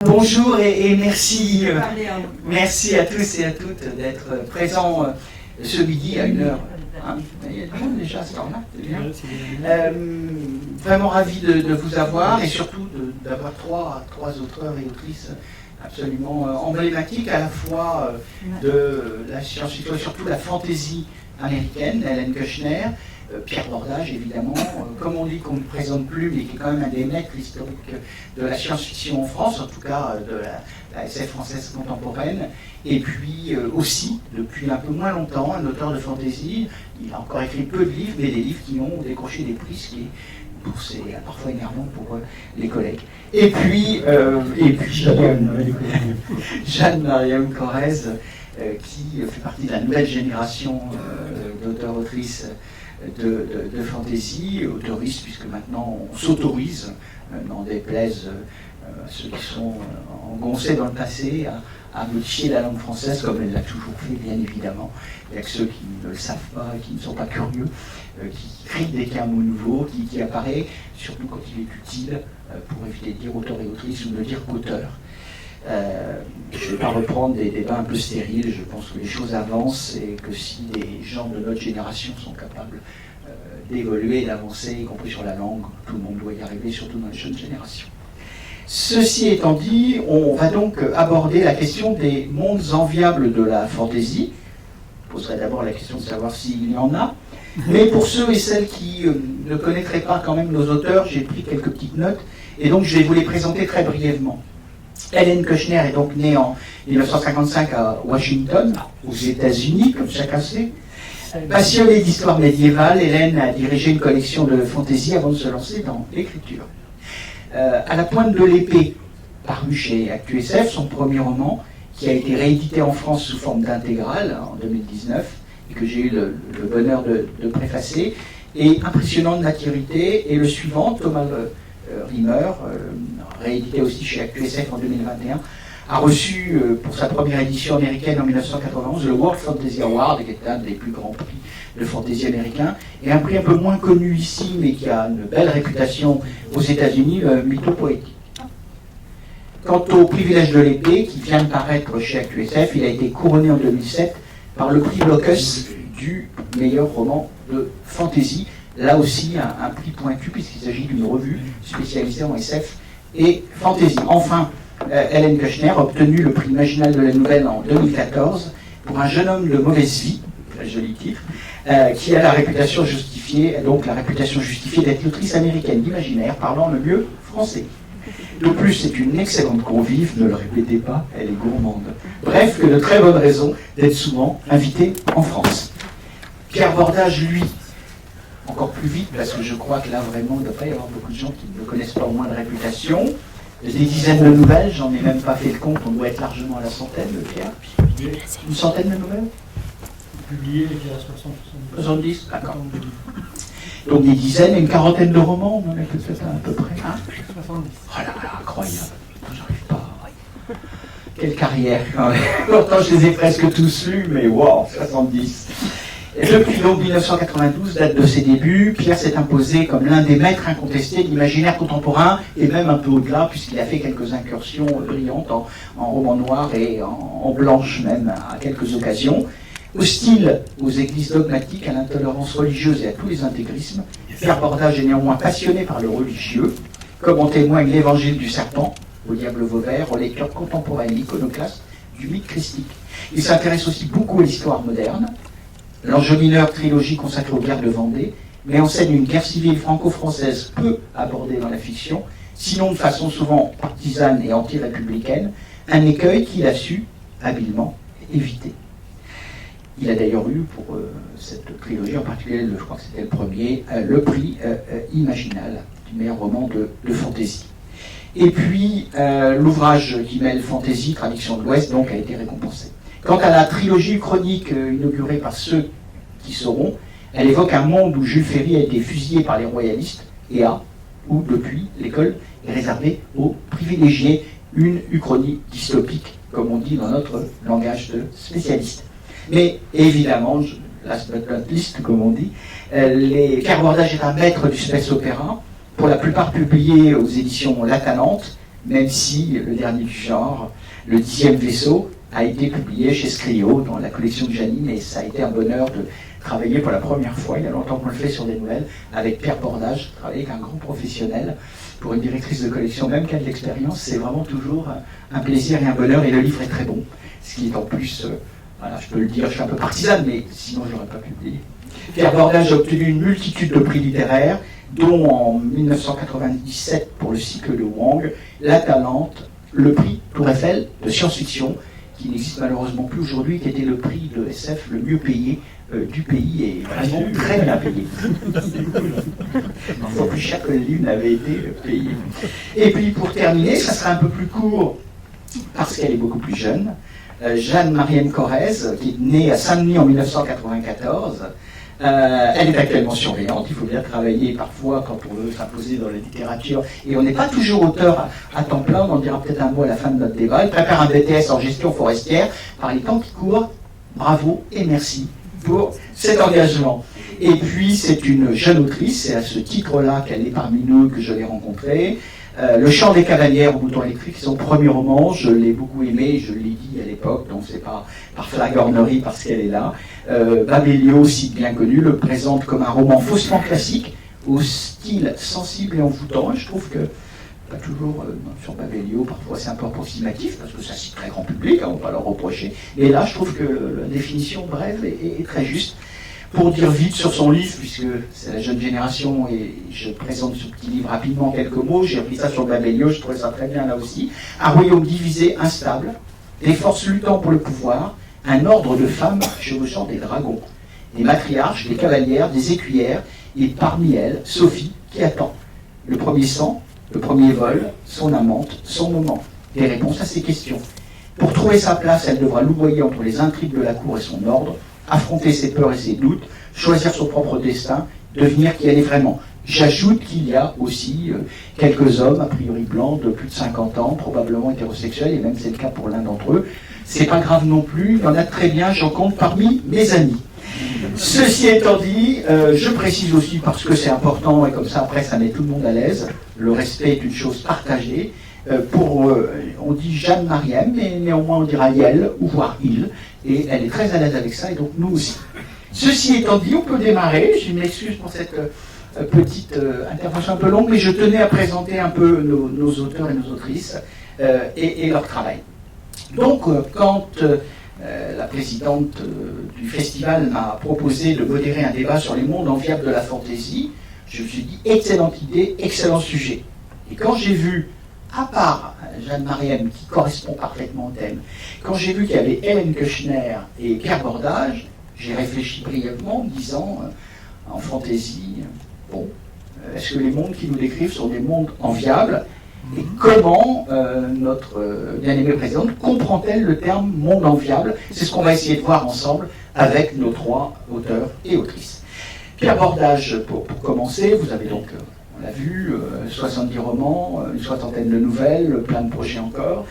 Bonjour et merci, merci à tous et à toutes d'être présents ce midi à 1h. Hein, il y a du monde déjà à ce temps-là, c'est bien. Vraiment ravi de vous avoir et surtout d'avoir trois auteurs et autrices absolument emblématiques à la fois de la science-fiction et surtout la fantaisie américaine, Hélène Keuchner, Pierre Bordage évidemment, comme on dit qu'on ne présente plus, mais qui est quand même un des maîtres historiques de la science-fiction en France, en tout cas de la SF française contemporaine, et puis aussi, depuis un peu moins longtemps, un auteur de fantaisie. Il a encore écrit peu de livres, mais des livres qui ont décroché des prix, ce qui est parfois énervant pour les collègues. Et puis Jeanne-Mariam Corrèze, qui fait partie de la nouvelle génération d'auteurs-autrices de fantaisie, autorise, puisque maintenant on s'autorise, n'en déplaise ceux qui sont engoncés dans le passé, à modifier la langue française comme elle l'a toujours fait, bien évidemment. Il n'y a que ceux qui ne le savent pas et qui ne sont pas curieux, qui crient dès qu'il y a un mot nouveau, qui apparaît, surtout quand il est utile, pour éviter de dire auteur et autrice ou de dire qu'auteur. Je ne vais pas reprendre des débats un peu stériles, je pense que les choses avancent et que si les gens de notre génération sont capables d'évoluer et d'avancer, y compris sur la langue, tout le monde doit y arriver, surtout dans les jeunes générations. Ceci étant dit, on va donc aborder la question des mondes enviables de la fantaisie. Je poserai d'abord la question de savoir s'il y en a. Mais pour ceux et celles qui ne connaîtraient pas quand même nos auteurs, j'ai pris quelques petites notes et donc je vais vous les présenter très brièvement. Hélène Keuchner est donc née en 1955 à Washington, aux États-Unis, comme chacun sait. Passionnée d'histoire médiévale, Hélène a dirigé une collection de fantaisie avant de se lancer dans l'écriture. À la pointe de l'épée, paru chez ActuSF, son premier roman, qui a été réédité en France sous forme d'intégrale en 2019, et que j'ai eu le bonheur de préfacer, est impressionnant de maturité, et le suivant, Thomas Riemer, réédité aussi chez ActuSF en 2021, a reçu pour sa première édition américaine en 1991 le World Fantasy Award, qui est un des plus grands prix de fantaisie américain, et un prix un peu moins connu ici, mais qui a une belle réputation aux États-Unis, le Mytho Poétique. Quant au Privilège de l'épée, qui vient de paraître chez ActuSF, il a été couronné en 2007 par le prix Locus du meilleur roman de fantaisie. Là aussi, un prix pointu, puisqu'il s'agit d'une revue spécialisée en SF et fantaisie. Enfin, Hélène Keuchner a obtenu le prix Imaginal de la Nouvelle en 2014 pour Un jeune homme de mauvaise vie, très joli titre, qui a la réputation justifiée d'être l'autrice américaine d'imaginaire parlant le mieux français. De plus, c'est une excellente convive, ne le répétez pas, elle est gourmande. Bref, que de très bonnes raisons d'être souvent invitée en France. Pierre Bordage, lui, encore plus vite, parce que je crois que là, vraiment, il ne doit pas y avoir beaucoup de gens qui ne le connaissent pas au moins de réputation. Des dizaines de nouvelles, j'en ai même pas fait le compte, on doit être largement à la centaine, le Pierre. Une centaine de nouvelles Publié, il y a 70, d'accord. Donc des dizaines et une quarantaine de romans, on en a peut-être à peu près. Hein 70. Oh là là, incroyable, j'arrive pas. Quelle carrière quand même. Pourtant je les ai presque tous lus, mais wow, 70. Depuis donc 1992, date de ses débuts, Pierre s'est imposé comme l'un des maîtres incontestés de l'imaginaire contemporain, et même un peu au-delà, puisqu'il a fait quelques incursions brillantes en roman noir et en blanche même à quelques occasions. Hostile aux églises dogmatiques, à l'intolérance religieuse et à tous les intégrismes, Pierre Bordage est néanmoins passionné par le religieux, comme en témoigne l'Évangile du serpent, au diable Vauvert, aux lectures contemporaines iconoclastes du mythe christique. Il s'intéresse aussi beaucoup à l'histoire moderne. L'Enjolinneur trilogie consacrée aux guerres de Vendée met en scène une guerre civile franco-française peu abordée dans la fiction, sinon de façon souvent partisane et anti-républicaine, un écueil qu'il a su habilement éviter. Il a d'ailleurs eu pour cette trilogie, en particulier, je crois que c'était le premier, le prix Imaginal du meilleur roman de fantaisie. Et puis, l'ouvrage qui mêle fantaisie, traduction de l'Ouest, donc, a été récompensé. Quant à la trilogie chronique inaugurée par ceux qui sauront, elle évoque un monde où Jules Ferry a été fusillé par les royalistes et où, depuis, l'école est réservée aux privilégiés, une uchronie dystopique, comme on dit dans notre langage de spécialiste. Mais évidemment, last but not least, comme on dit, Pierre Bordage est un maître du space opéra, pour la plupart publié aux éditions Latanante, même si le dernier du genre, le 10e vaisseau, a été publié chez Scrio dans la collection de Janine, et ça a été un bonheur de travailler pour la première fois, il y a longtemps qu'on le fait sur des nouvelles, avec Pierre Bordage, travailler avec un grand professionnel. Pour une directrice de collection, même qui a de l'expérience, c'est vraiment toujours un plaisir et un bonheur, et le livre est très bon. Ce qui est en plus, voilà, je peux le dire, je suis un peu partisane, mais sinon je n'aurais pas publié. Pierre Bordage a obtenu une multitude de prix littéraires, dont en 1997 pour le cycle de Wang, La Talente, le prix Tour Eiffel de science-fiction, qui n'existe malheureusement plus aujourd'hui, qui était le prix de SF le mieux payé du pays, et vraiment très bien payé. Parfois plus cher que le livre n'avait été payé. Et puis pour terminer, ça sera un peu plus court, parce qu'elle est beaucoup plus jeune, Jeanne-Marième Corrèze, qui est née à Saint-Denis en 1994. Elle est actuellement surveillante, il faut bien travailler parfois quand on veut s'imposer dans la littérature, et on n'est pas toujours auteur à temps plein, on en dira peut-être un mot à la fin de notre débat. Elle prépare un BTS en gestion forestière par les temps qui courent. Bravo et merci pour cet engagement. Et puis c'est une jeune autrice, c'est à ce titre-là qu'elle est parmi nous que je l'ai rencontrée. Le chant des cavalières au bouton électrique, c'est son premier roman, je l'ai beaucoup aimé, je l'ai dit à l'époque, donc c'est pas par flagornerie parce qu'elle est là. Babelio, site bien connu, le présente comme un roman faussement classique, au style sensible et envoûtant, et je trouve que, pas toujours sur Babelio, parfois c'est un peu approximatif, parce que ça cite très grand public, on ne va pas leur reprocher, et là je trouve que la définition brève est très juste. Pour dire vite sur son livre, puisque c'est la jeune génération et je présente ce petit livre rapidement quelques mots, j'ai repris ça sur Babelio, je trouvais ça très bien là aussi. Un royaume divisé, instable, des forces luttant pour le pouvoir, un ordre de femmes chevauchant des dragons, des matriarches, des cavalières, des écuyères, et parmi elles, Sophie, qui attend. Le premier sang, le premier vol, son amante, son moment. Des réponses à ces questions. Pour trouver sa place, elle devra louvoyer entre les intrigues de la cour et son ordre, affronter ses peurs et ses doutes, choisir son propre destin, devenir qui elle est vraiment. J'ajoute qu'il y a aussi quelques hommes, a priori blancs, de plus de 50 ans, probablement hétérosexuels, et même c'est le cas pour l'un d'entre eux. C'est pas grave non plus, il y en a très bien, j'en compte parmi mes amis. Ceci étant dit, je précise aussi, parce que c'est important, et comme ça après ça met tout le monde à l'aise, le respect est une chose partagée. On dit Jeanne-Marième, mais néanmoins on dira Yel, ou voire il, et elle est très à l'aise avec ça, et donc nous aussi. Ceci étant dit, on peut démarrer. Je m'excuse pour cette petite intervention un peu longue, mais je tenais à présenter un peu nos auteurs et nos autrices et leur travail. Donc, quand la présidente du festival m'a proposé de modérer un débat sur les mondes enviables de la fantaisie, je me suis dit, excellente idée, excellent sujet. Et quand j'ai vu, à part Jeanne-Marième, qui correspond parfaitement au thème, quand j'ai vu qu'il y avait Hélène Keuchner et Pierre Bordage, j'ai réfléchi brièvement en me disant, en fantaisie, bon, est-ce que les mondes qui nous décrivent sont des mondes enviables? Et comment notre bien-aimée présidente comprend-elle le terme monde enviable? C'est ce qu'on va essayer de voir ensemble avec nos trois auteurs et autrices. Pierre Bordage, pour commencer, vous avez donc... on l'a vu, 70 romans, une soixantaine de nouvelles, plein de projets encore,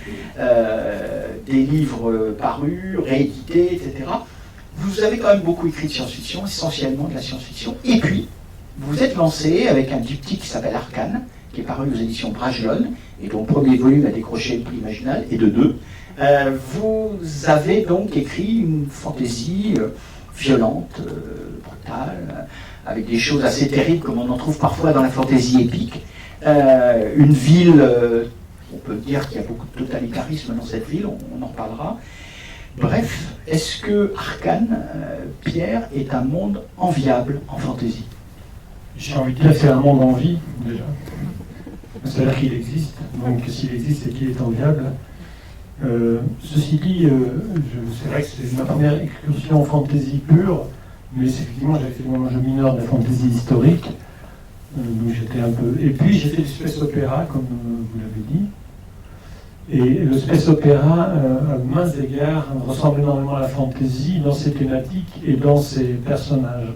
des livres parus, réédités, etc. Vous avez quand même beaucoup écrit de science-fiction, essentiellement de la science-fiction. Et puis, vous êtes lancé avec un diptyque qui s'appelle Arcane, qui est paru aux éditions Bragelonne, et dont le premier volume a décroché le prix Imaginal, et de deux. Vous avez donc écrit une fantaisie violente, brutale, avec des choses assez terribles comme on en trouve parfois dans la fantaisie épique. Une ville, on peut dire qu'il y a beaucoup de totalitarisme dans cette ville, on en reparlera. Bref, est-ce que Arcane, Pierre, est un monde enviable en fantaisie? J'ai envie de dire que c'est un monde en vie, déjà. C'est-à-dire qu'il existe, donc s'il existe, c'est qu'il est enviable. Ceci dit, c'est vrai que c'est ma première excursion en fantaisie pure, mais effectivement j'avais fait mon jeu mineur de la fantaisie historique, donc j'étais un peu... Et puis j'ai fait du space opéra, comme vous l'avez dit, et le space opéra, à maints égards, ressemble énormément à la fantaisie dans ses thématiques et dans ses personnages.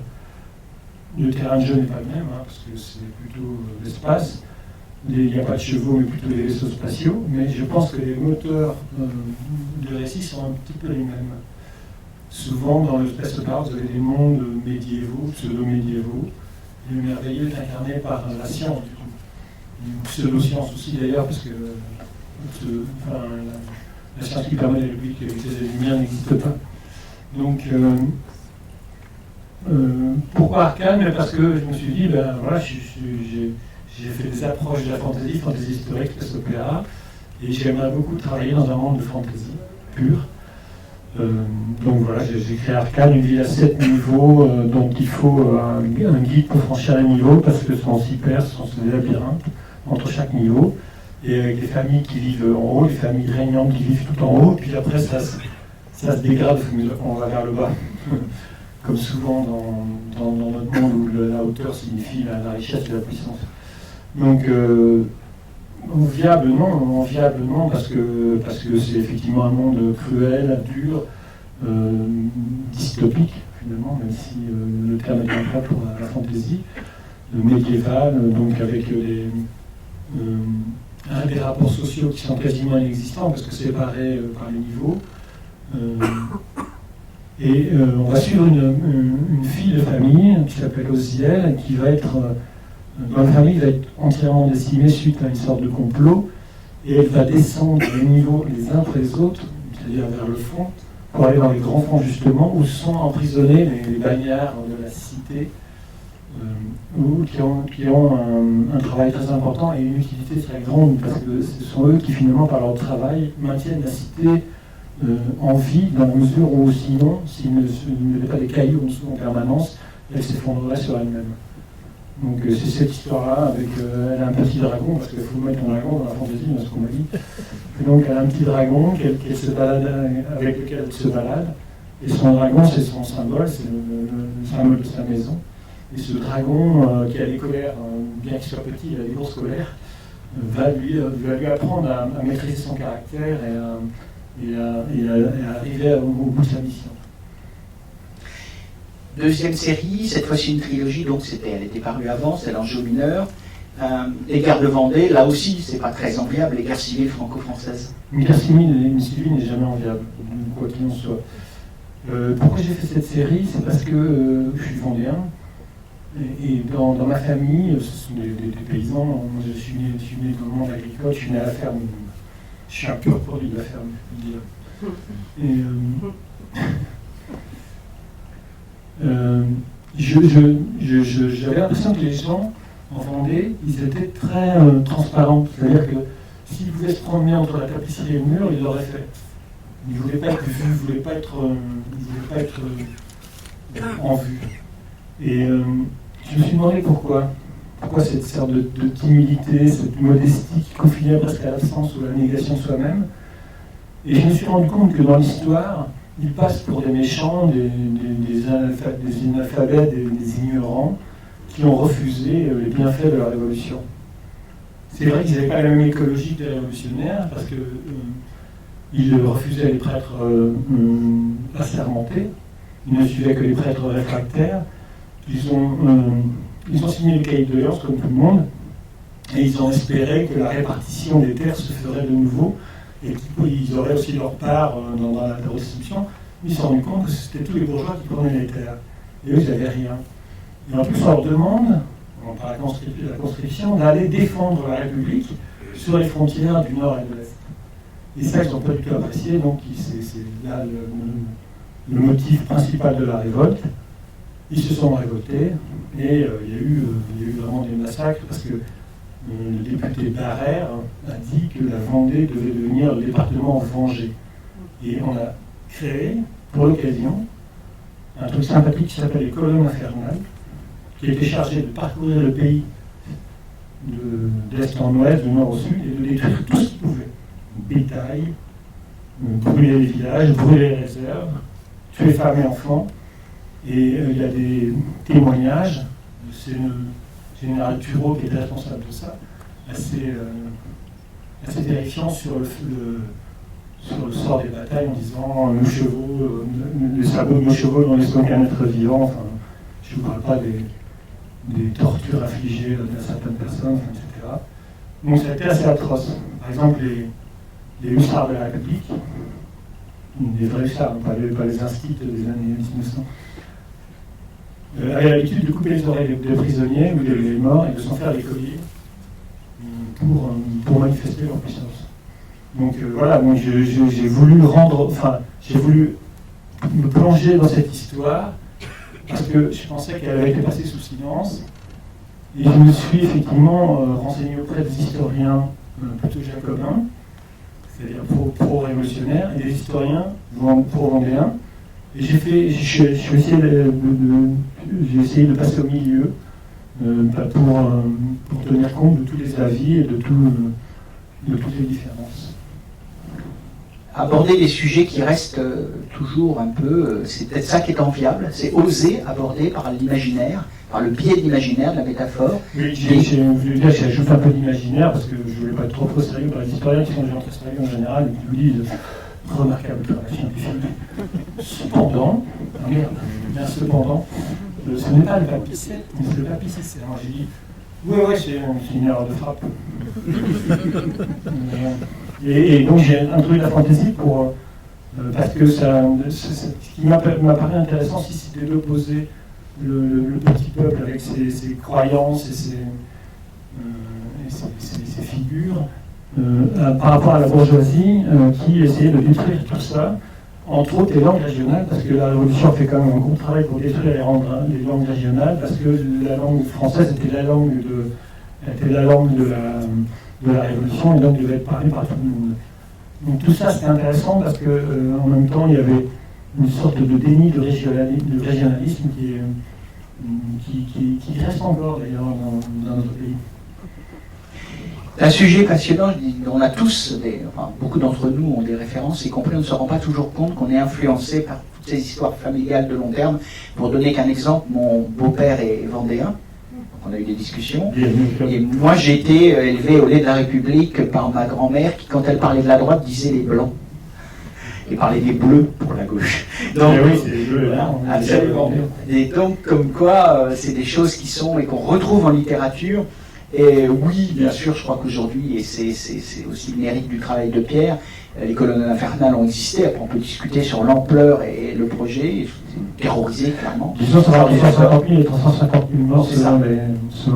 Le terrain de jeu n'est pas le même, parce que c'est plutôt l'espace. Il n'y a pas de chevaux, mais plutôt des vaisseaux spatiaux. Mais je pense que les moteurs de récit sont un petit peu les mêmes. Souvent, dans le space opéra, vous avez des mondes médiévaux, pseudo-médiévaux. Et le merveilleux est incarné par la science, du coup. Une pseudo-science aussi, d'ailleurs, parce que la science qui permet d'éviter les lumières n'existe pas. Donc, pourquoi Arcane? Parce que je me suis dit, ben voilà, j'ai fait des approches de la fantasy historique, space opéra, et j'aimerais beaucoup travailler dans un monde de fantasy pure. Donc voilà, j'ai créé Arcane, une ville à 7 niveaux, dont il faut un guide pour franchir les niveaux, parce que ce sont 6 paires, ce sont des labyrinthes entre chaque niveau, et avec des familles qui vivent en haut, des familles régnantes qui vivent tout en haut, puis après ça se dégrade quand on va vers le bas. Comme souvent dans notre monde où la hauteur signifie la richesse et la puissance. Donc, enviable non, parce que c'est effectivement un monde cruel, dur, dystopique, finalement, même si le terme est bien prêt pour la fantaisie, médiévale, donc avec des rapports sociaux qui sont quasiment inexistants, parce que séparés par les niveaux. On va suivre une fille de famille qui s'appelle Oziel, qui va être, dans la famille, va être entièrement décimée suite à une sorte de complot, et elle va descendre les niveaux les uns après les autres, c'est-à-dire vers le fond, pour aller dans les grands fonds justement, où sont emprisonnés les bagnards de la cité, qui ont un travail très important et une utilité très grande, parce que ce sont eux qui finalement, par leur travail, maintiennent la cité en vie, dans la mesure où sinon, s'il ne y avait pas des cailloux en dessous en permanence, elle s'effondrerait sur elle-même. Donc c'est cette histoire-là, avec elle a un petit dragon, parce qu'il faut mettre un dragon dans la fantaisie, c'est ce qu'on m'a dit. Et donc elle a un petit dragon qu'elle se balade, avec lequel elle se balade, et son dragon c'est son symbole, c'est le symbole de sa maison. Et ce dragon qui a des colères, bien qu'il soit petit, il a des grosses colères, va lui apprendre à maîtriser son caractère et à arriver au bout de sa mission. Deuxième série, cette fois-ci une trilogie, donc elle était parue avant, c'est l'Enjeu mineur. Les guerres de Vendée, là aussi, c'est pas très enviable, les guerres civiles franco-françaises. Une guerre civile n'est jamais enviable, quoi qu'il en soit. Pourquoi j'ai fait cette série? C'est parce que je suis vendéen, et dans ma famille, ce sont des paysans. Moi, je suis né dans le monde agricole, je suis né à la ferme. Je suis un pur produit de la ferme, je peux dire. J'avais l'impression que les gens en Vendée, ils étaient très transparents. C'est-à-dire que s'ils voulaient se promener entre la tapisserie et le mur, ils l'auraient fait. Ils ne voulaient pas être vus, ils ne voulaient pas être en vue. Et je me suis demandé pourquoi. Pourquoi cette sorte de timidité, cette modestie qui confinait presque à l'absence ou à la négation de soi-même. Et je me suis rendu compte que dans l'histoire, ils passent pour des méchants, des analphabètes, des ignorants, qui ont refusé les bienfaits de la Révolution. C'est vrai qu'ils n'avaient pas la même écologie que les révolutionnaires, parce qu'ils refusaient les prêtres assermentés, ils ne suivaient que les prêtres réfractaires. Ils ont signé le cahier de doléances comme tout le monde, et ils ont espéré que la répartition des terres se ferait de nouveau, et qu'ils auraient aussi leur part dans la redistribution. Ils se sont rendus compte que c'était tous les bourgeois qui prenaient les terres, et eux, ils n'avaient rien. Et en plus, on leur demande, par la conscription, d'aller défendre la République sur les frontières du Nord et de l'Est. Et ça, ils n'ont pas du tout apprécié, donc c'est là le motif principal de la révolte. Ils se sont révoltés, et il y a eu vraiment des massacres, parce que le député Barrère a dit que la Vendée devait devenir le département vengé. Et on a créé, pour l'occasion, un truc sympathique qui s'appelle les colonnes infernales, qui était chargé de parcourir le pays d'est en ouest, de nord au sud, et de détruire tout ce qu'il pouvait. Bétail, brûler les villages, brûler les réserves, tuer femmes et enfants. Et il y a des témoignages, c'est le général Thureau qui était responsable de ça, assez terrifiant sur le sort des batailles, en disant nos chevaux, les sabots de nos chevaux n'ont laissé aucun être vivant. Enfin, je ne parle pas des tortures infligées à certaines personnes, etc. Donc ça a été assez atroce. Par exemple, les hussards de la République, des vrais hussards, pas les instits des années 1900, avaient l'habitude de couper les oreilles des prisonniers ou des morts et de s'en faire des colliers pour manifester leur puissance. Donc voilà, donc j'ai voulu j'ai voulu me plonger dans cette histoire parce que je pensais qu'elle avait été passée sous silence. Et je me suis effectivement renseigné auprès des historiens plutôt jacobins, c'est-à-dire pro-révolutionnaires, et des historiens pro-vendéens. Et j'ai essayé de passer au milieu pour tenir compte de tous les avis et de toutes les différences. Aborder des sujets qui restent toujours un peu, c'est peut-être ça qui est enviable, c'est oser aborder par l'imaginaire, par le biais de l'imaginaire, de la métaphore. Oui, j'ai ajouté un peu d'imaginaire parce que je ne voulais pas être trop sérieux par les historiens qui sont des gens très sérieux en général et qui vous disent remarquable travail scientifique. Cependant, cependant, ce n'est pas le papier 7, mais c'est le papier 6. Alors j'ai dit, ouais, c'est une erreur de frappe. Et donc j'ai introduit la fantaisie parce que ce qui m'a paru intéressant, si c'était d'opposer le petit peuple avec ses croyances et ses figures par rapport à la bourgeoisie qui essayait de détruire tout ça, entre autres les langues régionales, parce que la Révolution a fait quand même un gros travail pour détruire les langues régionales, parce que la langue française était la langue de la Révolution et donc devait être parlée par tout le monde. Donc tout ça c'était intéressant parce que en même temps il y avait une sorte de déni de régionalisme qui reste encore d'ailleurs dans notre pays. Un sujet passionnant, on a tous, beaucoup d'entre nous ont des références, y compris on ne se rend pas toujours compte qu'on est influencé par toutes ces histoires familiales de long terme. Pour donner qu'un exemple, mon beau-père est vendéen, donc on a eu des discussions, et moi j'ai été élevé au lait de la République par ma grand-mère qui, quand elle parlait de la droite, disait les blancs. Et parlait des bleus pour la gauche. Donc, oui, c'est les bleus, voilà, absolument. Et donc, comme quoi, c'est des choses qui sont et qu'on retrouve en littérature. Et oui, bien sûr, je crois qu'aujourd'hui, et c'est aussi le mérite du travail de Pierre, les colonnes infernales ont existé. Après, on peut discuter sur l'ampleur et le projet, terrorisé clairement. Disons, ça va entre 150 000 et 350 000 morts selon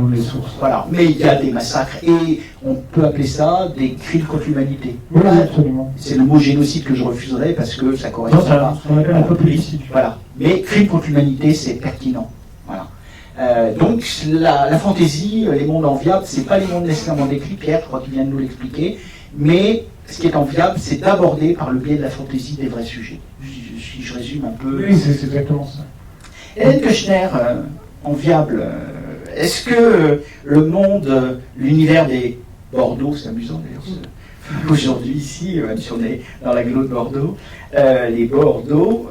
les sources. Voilà, mais il y a des massacres et on peut appeler ça des crimes contre l'humanité. Oui, absolument. C'est le mot génocide que je refuserais parce que ça correspond pas. On appelle un peu plus. Voilà, mais crime contre l'humanité, c'est pertinent. Voilà. Donc la fantaisie, les mondes enviables, c'est pas les mondes nécessairement décrits, Pierre, je crois qu'il vient de nous l'expliquer, mais ce qui est enviable, c'est d'aborder par le biais de la fantaisie des vrais sujets. Si je résume un peu. Oui, c'est exactement ça. Hélène Keuchner, enviable, est-ce que le monde, l'univers des Bordeaux, c'est amusant d'ailleurs, aujourd'hui ici, même si on est dans l'agglo de Bordeaux, les Bordeaux,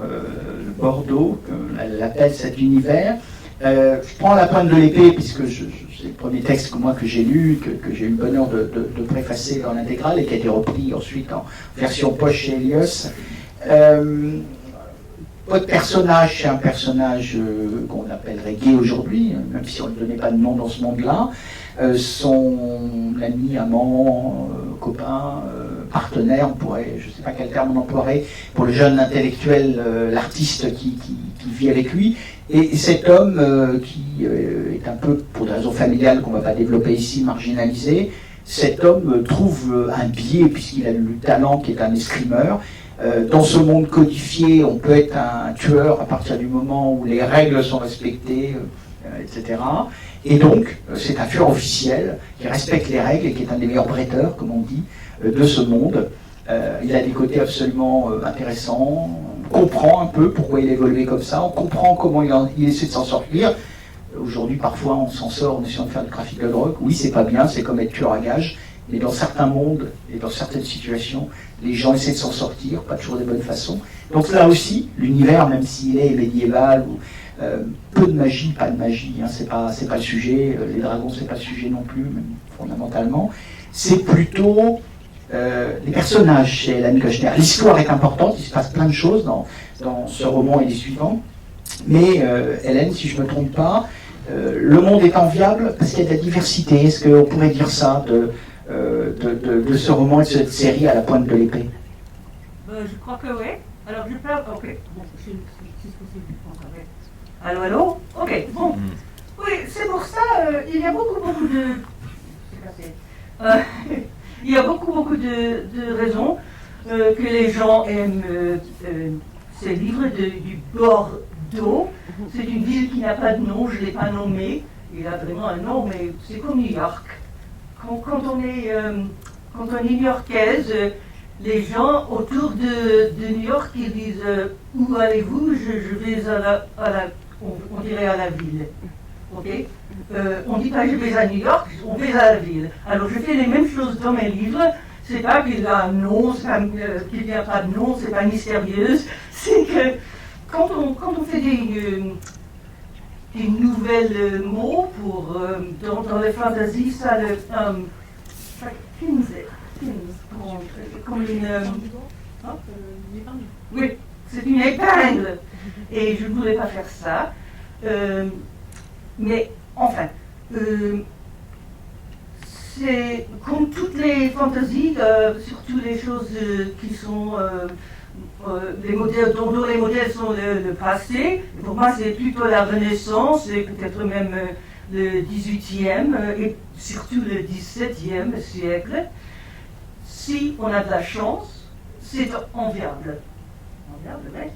elle appelle cet univers. Je prends la pointe de l'épée, puisque c'est le premier texte que j'ai lu, que j'ai eu le bonheur de préfacer dans l'intégrale et qui a été repris ensuite en version poche chez Elios. Votre personnage, c'est un personnage qu'on appellerait gay aujourd'hui, même si on ne donnait pas de nom dans ce monde-là. Son ami, amant, copain, partenaire, on pourrait, je ne sais pas quel terme on emploierait, pour le jeune intellectuel, l'artiste qui vit avec lui. Et cet homme qui est un peu, pour des raisons familiales qu'on ne va pas développer ici, marginalisé, cet homme trouve un biais, puisqu'il a le talent qui est un escrimeur. Dans ce monde codifié, on peut être un tueur à partir du moment où les règles sont respectées, etc. Et donc, c'est un tueur officiel qui respecte les règles et qui est un des meilleurs bretteurs, comme on dit, de ce monde. Il a des côtés absolument intéressants. On comprend un peu pourquoi il évoluait comme ça. On comprend comment il essaie de s'en sortir. Aujourd'hui, parfois, on s'en sort en essayant de faire du trafic de drogue. Oui, c'est pas bien, c'est comme être tueur à gages. Mais dans certains mondes et dans certaines situations, les gens essaient de s'en sortir, pas toujours des bonnes façons. Donc là aussi, l'univers, même s'il est médiéval, ou peu de magie, pas de magie, hein, c'est pas le sujet, les dragons c'est pas le sujet non plus, même fondamentalement, c'est plutôt les personnages chez Hélène Keuchner. L'histoire est importante, il se passe plein de choses dans ce roman et les suivants, mais Hélène, si je ne me trompe pas, le monde est enviable parce qu'il y a de la diversité. Est-ce qu'on pourrait dire ça de ce roman et de cette série à la pointe de l'épée? Je crois que oui. Alors je parle. Ok. Bon, c'est ce que c'est. Allô, allô. Ok. Bon. Oui, c'est pour ça. Il y a beaucoup de. C'est passé. il y a beaucoup de raisons que les gens aiment ces livres du Bordeaux. C'est une ville qui n'a pas de nom, je ne l'ai pas nommée. Il a vraiment un nom, mais c'est comme New York. Quand on est new-yorkaise, les gens autour de New York, ils disent où allez-vous? Je vais on dirait à la ville. Okay? On ne dit pas je vais à New York, on va à la ville. Alors je fais les mêmes choses dans mes livres. C'est pas qu'il a un nom, qu'il n'y a pas de nom, c'est pas mystérieuse. C'est que quand on fait des nouvelles mots pour dans les fantasies, ça le comme une oui, c'est une épingle. Et je ne voulais pas faire ça. Mais enfin, c'est comme toutes les fantasies, surtout les choses qui sont les modèles, dont les modèles sont le passé. Pour moi, c'est plutôt la Renaissance et peut-être même le 18e et surtout le 17e siècle. Si on a de la chance, c'est enviable. Enviable, oui.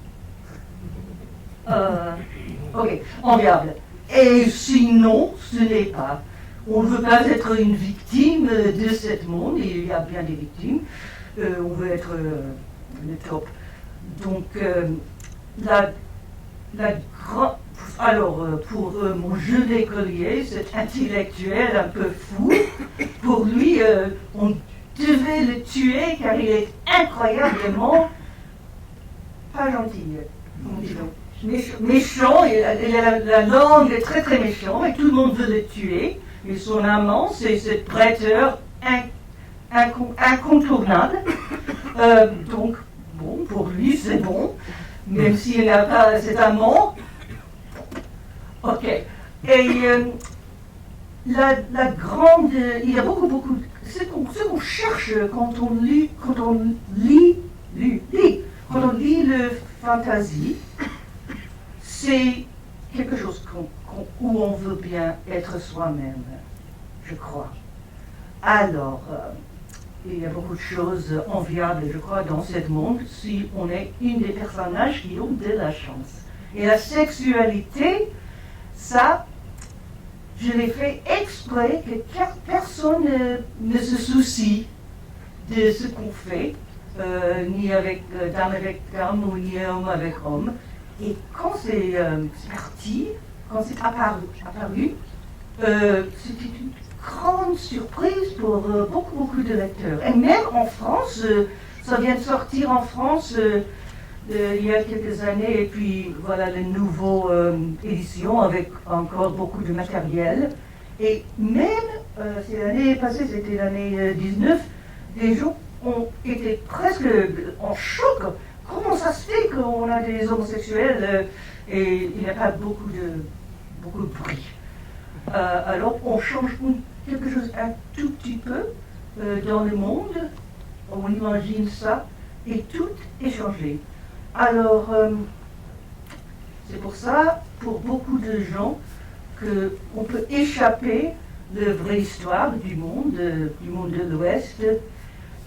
Ok, enviable. Et sinon, ce n'est pas. On ne veut pas être une victime de ce monde, il y a bien des victimes. On veut être le top. Donc, alors, pour mon jeune écolier, cet intellectuel un peu fou, pour lui, on devait le tuer car il est incroyablement pas gentil, méchant, il a la langue est très très méchant et tout le monde veut le tuer. Et son amant, c'est ce prêteur incontournable. Donc, bon, pour lui, c'est bon, même s'il n'a pas cet amant. Ok. Et la grande. Il y a beaucoup. Ce qu'on cherche quand on lit le fantasy, c'est quelque chose où on veut bien être soi-même, je crois. Alors, il y a beaucoup de choses enviables, je crois, dans ce monde, si on est une des personnages qui ont de la chance. Et la sexualité, ça, je l'ai fait exprès que personne ne se soucie de ce qu'on fait, ni avec dame avec dame, ou ni homme avec homme. Et quand c'est parti, quand c'est apparu, c'était une grande surprise pour beaucoup de lecteurs. Et même en France, ça vient de sortir en France il y a quelques années, et puis voilà la nouvelle édition avec encore beaucoup de matériel. Et même, c'est l'année passée, c'était l'année 19, des gens ont été presque en choc. Comment ça se fait qu'on a des homosexuels et il n'y a pas beaucoup de bruit. Alors on change quelque chose un tout petit peu dans le monde, on imagine ça, et tout est changé. Alors, c'est pour ça, pour beaucoup de gens, qu'on peut échapper de la vraie histoire du monde de l'Ouest,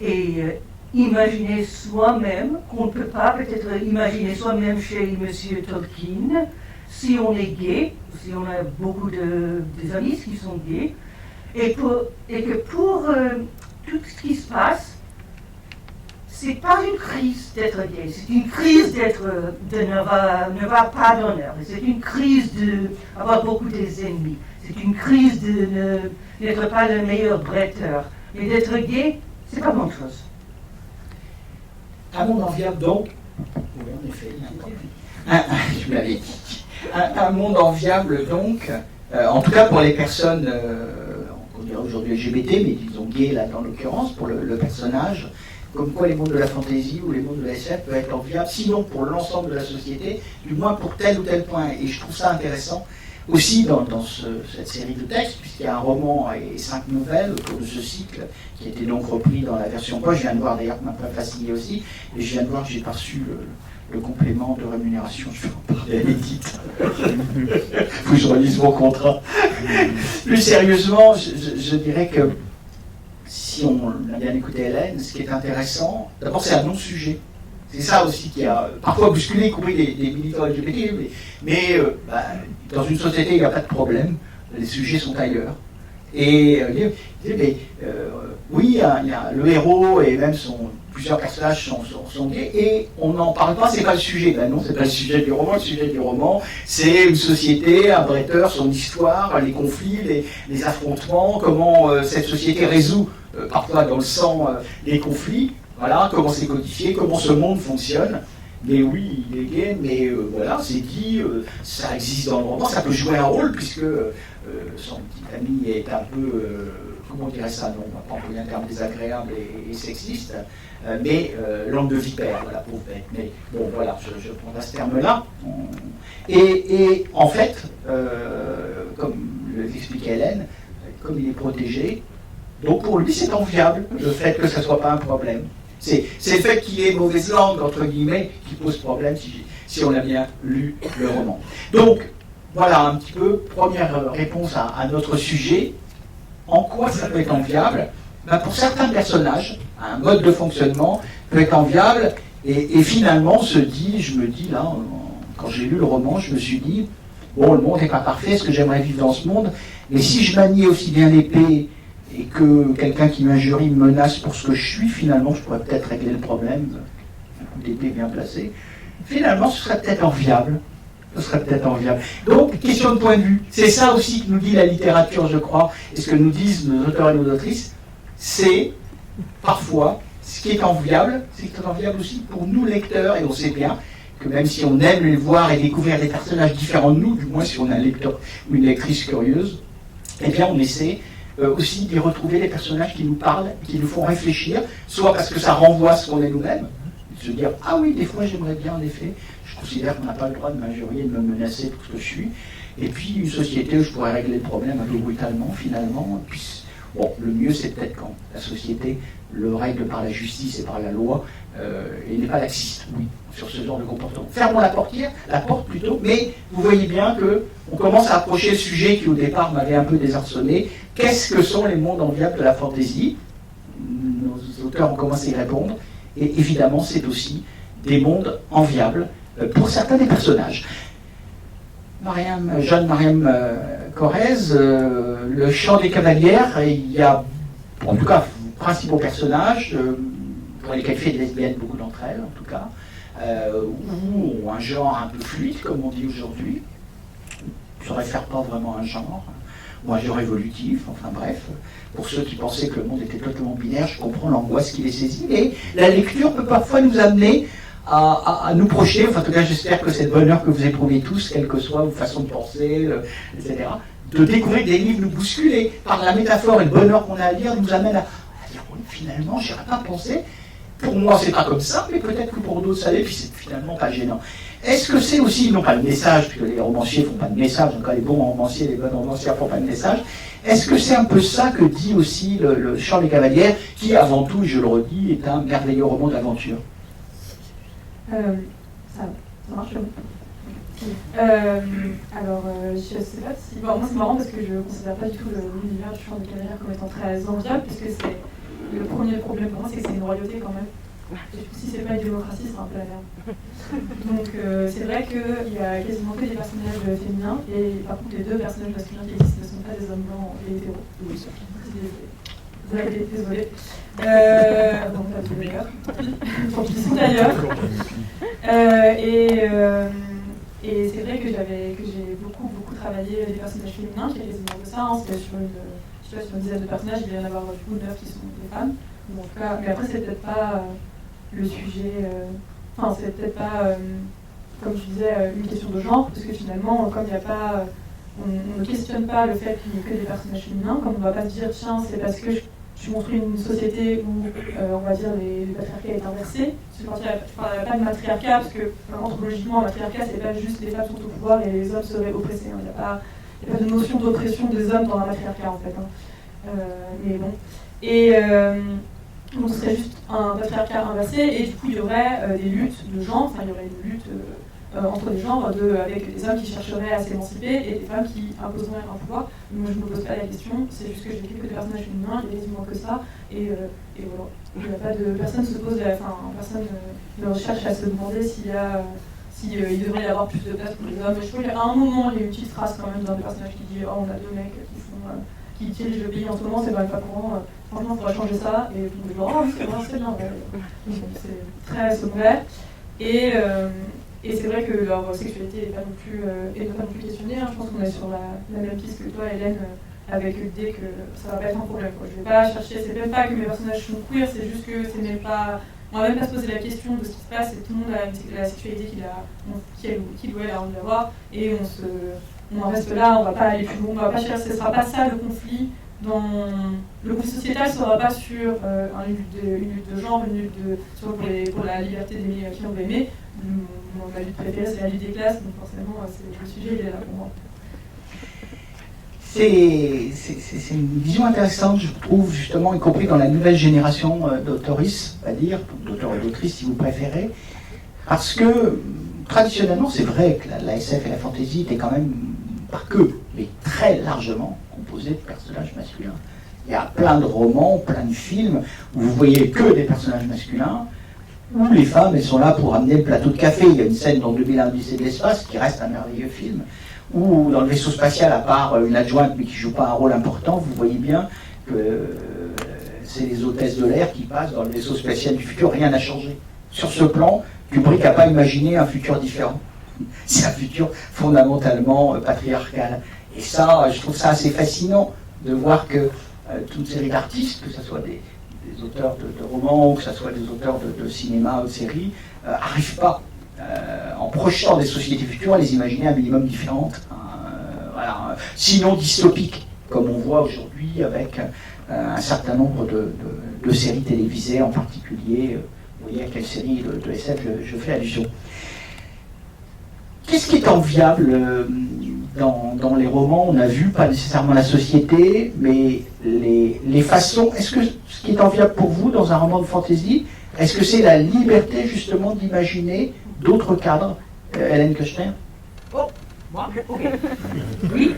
et imaginer soi-même, qu'on ne peut pas peut-être imaginer soi-même chez M. Tolkien, si on est gay, si on a beaucoup des amis qui sont gays, et que pour tout ce qui se passe, c'est pas une crise d'être gay, c'est une crise de n'avoir pas d'honneur, c'est une crise d'avoir beaucoup des ennemis, c'est une crise de n'être pas le meilleur bretteur. Mais d'être gay, c'est pas bonne chose. Un monde enviable donc, oui en effet, je l'avais dit, un monde enviable donc, en tout cas pour les personnes, on dirait aujourd'hui LGBT, mais disons gay là dans l'occurrence, pour le personnage, comme quoi les mondes de la fantaisie ou les mondes de la SF peuvent être enviables, sinon pour l'ensemble de la société, du moins pour tel ou tel point. Et je trouve ça intéressant aussi dans cette série de textes, puisqu'il y a un roman et 5 nouvelles autour de ce cycle, qui a été donc repris dans la version poche. Je viens de voir d'ailleurs que m'a pas signé aussi, et je viens de voir que j'ai pas reçu le complément de rémunération. Je vais en parler à Edith. Faut que je relise mon contrat. Plus sérieusement, je dirais que s'il si on a bien écouté Hélène, ce qui est intéressant, d'abord c'est un non-sujet. C'est ça aussi qui a parfois bousculé, y compris des militants LGBT, mais dans une société, il n'y a pas de problème, les sujets sont ailleurs. Et oui, il y a le héros et même plusieurs personnages sont gays, et on n'en parle pas, c'est pas le sujet. Ben non, c'est pas le sujet du roman. Le sujet du roman, c'est une société, un bretteur, son histoire, les conflits, les affrontements, comment cette société résout parfois dans le sang les conflits. Voilà, comment c'est codifié, comment ce monde fonctionne. Mais oui, il est gay, mais voilà, c'est dit, ça existe dans le roman, ça peut jouer un rôle, puisque son petit ami est un peu, comment on dirait ça, non, on va pas employer un terme désagréable et sexiste, mais langue de vipère, voilà, pauvre bête. Mais bon, voilà, je prends ce terme-là. Et en fait, comme l'expliquait Hélène, comme il est protégé, donc pour lui c'est enviable, le fait que ça ne soit pas un problème. C'est le fait qu'il ait mauvaise langue, entre guillemets, qui pose problème si on a bien lu le roman. Donc, voilà un petit peu, première réponse à notre sujet. En quoi ça peut être enviable? Pour certains personnages, un mode de fonctionnement peut être enviable, et finalement je me dis, là, quand j'ai lu le roman, je me suis dit, bon, le monde n'est pas parfait, est-ce que j'aimerais vivre dans ce monde? Mais si je manie aussi bien l'épée, et que quelqu'un qui m'injurie me menace pour ce que je suis, finalement, je pourrais peut-être régler le problème, un coup d'épée bien placé. Finalement, ce serait peut-être enviable. Donc, question de point de vue. C'est ça aussi que nous dit la littérature, je crois, et ce que nous disent nos auteurs et nos autrices, c'est parfois ce qui est enviable, aussi pour nous lecteurs, et on sait bien que même si on aime les voir et découvrir des personnages différents de nous, du moins si on est un lecteur ou une lectrice curieuse, eh bien on essaie aussi d'y retrouver les personnages qui nous parlent, qui nous font réfléchir, soit parce que ça renvoie à ce qu'on est nous-mêmes, de se dire « Ah oui, des fois j'aimerais bien, en effet, je considère qu'on n'a pas le droit de m'injurier, de me menacer pour ce que je suis. » Et puis une société où je pourrais régler le problème un peu brutalement, finalement. Et puis, bon, le mieux c'est peut-être quand la société le règle par la justice et par la loi, et n'est pas laxiste, oui, sur ce genre de comportement. Fermons la porte plutôt, mais vous voyez bien qu'on commence à approcher le sujet qui au départ m'avait un peu désarçonné. Qu'est-ce que sont les mondes enviables de la fantaisie? Nos auteurs ont commencé à y répondre, et évidemment c'est aussi des mondes enviables pour certains des personnages. Jeanne Mariam Corrèze, le chant des cavalières, il y a en tout cas principaux personnages, pour les qualifier de lesbiennes, beaucoup d'entre elles en tout cas, ou un genre un peu fluide comme on dit aujourd'hui, je ne réfère pas vraiment à un genre, ou un genre évolutif, enfin bref, pour ceux qui pensaient que le monde était totalement binaire, je comprends l'angoisse qui les saisit, mais la lecture peut parfois nous amener à nous projeter, enfin en tout cas j'espère que c'est le bonheur que vous éprouvez tous, quelle que soit vos façons de penser, etc., de découvrir des livres nous bousculer par la métaphore et le bonheur qu'on a à lire nous amène à dire oui, finalement je n'aurais pas pensé, pour moi c'est pas comme ça, mais peut-être que pour d'autres ça l'est, puis c'est finalement pas gênant. Est-ce que c'est aussi, non pas le message, puisque les romanciers font pas de message, en tout cas les bons romanciers, les bonnes romancières font pas de message, est-ce que c'est un peu ça que dit aussi le Chant des Cavalières, qui avant tout, je le redis, est un merveilleux roman d'aventure? Ça marche. Alors, je sais pas si... Bon, moi c'est marrant parce que je ne considère pas du tout l'univers du Chant des Cavalières comme étant très enviable, puisque c'est le premier problème pour moi, c'est que c'est une royauté quand même. Et du coup, si c'est pas une démocratie, c'est un peu la merde. Donc c'est vrai qu'il y a quasiment que des personnages féminins, et par contre les deux personnages masculins qui existent ne sont pas des hommes blancs et hétéros. Oui, désolé. Bon, pas de meilleur. Donc ils sont d'ailleurs. Et c'est vrai que j'ai beaucoup travaillé les personnages féminins, qui est quasiment de ça, hein, c'est sur une dizaine de personnages, il va y en avoir du coup 9 qui sont des femmes. Bon, en tout cas, mais après c'est peut-être pas le sujet, enfin c'est peut-être pas, comme je disais, une question de genre, parce que finalement, comme il n'y a pas, on ne questionne pas le fait qu'il n'y ait que des personnages féminins, comme on ne va pas se dire, tiens, c'est parce que je construis une société où, on va dire, le patriarcat est inversé. Il n'y a pas de matriarcat, parce que anthropologiquement, un matriarcat, c'est pas juste les femmes sont au pouvoir et les hommes seraient oppressés. Il n'y a pas de notion d'oppression des hommes dans un matriarcat, en fait. Mais bon. Et donc, ce serait juste un patriarcat inversé, et du coup, il y aurait des luttes de genre, enfin, il y aurait une lutte entre les genres, avec des hommes qui chercheraient à s'émanciper et des femmes qui imposeraient un pouvoir. Moi, je ne me pose pas la question, c'est juste que j'ai que des personnages féminins, il y a quasiment que ça, et voilà. Il n'y a pas de... Personne personne ne recherche à se demander il devrait y avoir plus de place pour les hommes. Je trouve qu'à un moment, il y a une petite phrase quand même dans des personnages qui dit « Oh, on a 2 mecs qui dirigent le pays en ce moment, c'est quand même pas courant, franchement, il faudrait changer ça. » Et tout le monde dit « Oh, oui, c'est bien, c'est bien. » C'est très secondaire. Et c'est vrai que leur sexualité n'est pas non plus questionnée. Je pense qu'on est sur la même piste que toi, Hélène, avec l'idée que ça va pas être un problème. Je ne vais pas chercher, c'est même pas que mes personnages sont queer, c'est juste que c'est même pas... On va même pas se poser la question de ce qui se passe, et tout le monde a la sexualité qu'il ou elle a envie d'avoir, et on en reste là, on va pas aller plus loin, on va pas chercher, ce sera pas ça le conflit. Le conflit sociétal ne sera pas sur une lutte de genre, une lutte pour la liberté d'aimer qui on veut aimer. Ma lutte préférée, c'est la lutte des classes, donc forcément, le sujet il est là pour moi. C'est une vision intéressante, je trouve, justement, y compris dans la nouvelle génération d'auteuristes, on va dire, d'auteurs et d'autrices si vous préférez, parce que traditionnellement, c'est vrai que la SF et la fantasy étaient quand même, pas que, mais très largement composés de personnages masculins. Il y a plein de romans, plein de films où vous voyez que des personnages masculins, où les femmes, elles sont là pour amener le plateau de café. Il y a une scène dans 2001 Odyssée de l'espace qui reste un merveilleux film, ou dans le vaisseau spatial, à part une adjointe mais qui ne joue pas un rôle important, vous voyez bien que c'est les hôtesses de l'air qui passent dans le vaisseau spatial du futur, rien n'a changé. Sur ce plan, Kubrick n'a pas imaginé un futur différent. C'est un futur fondamentalement patriarcal. Et ça, je trouve ça assez fascinant de voir que toute une série d'artistes, que ce soit des auteurs de romans, ou que ce soit des auteurs de cinéma ou de séries, n'arrivent pas, en projetant des sociétés futures, à les imaginer un minimum différentes, voilà, sinon dystopiques, comme on voit aujourd'hui avec un certain nombre de séries télévisées en particulier. Vous voyez à quelle série de SF je fais allusion. Qu'est-ce qui est enviable dans les romans? On a vu, pas nécessairement la société, mais les façons. Est-ce que ce qui est enviable pour vous dans un roman de fantasy, est-ce que c'est la liberté justement d'imaginer d'autres cadres? Hélène Kushner? Oh, moi, ok. Oui.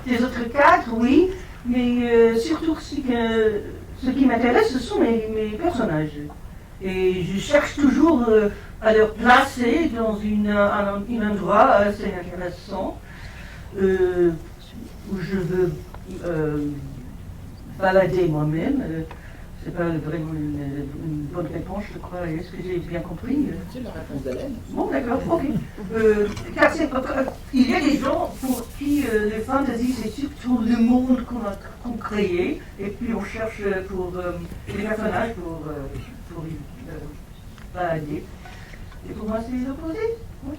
Des autres cadres, oui, mais surtout ce qui m'intéresse, ce sont mes personnages. Et je cherche toujours à leur placer dans un endroit assez intéressant où je veux balader moi-même. C'est pas vraiment une bonne réponse, je crois. Est-ce que j'ai bien compris? C'est la réponse d'Hélène. Bon, d'accord, ok. Car il y a des gens pour qui le fantasy, c'est surtout le monde qu'on crée, et puis on cherche pour des personnages pour balader. Et pour moi, c'est l'opposé. Oui.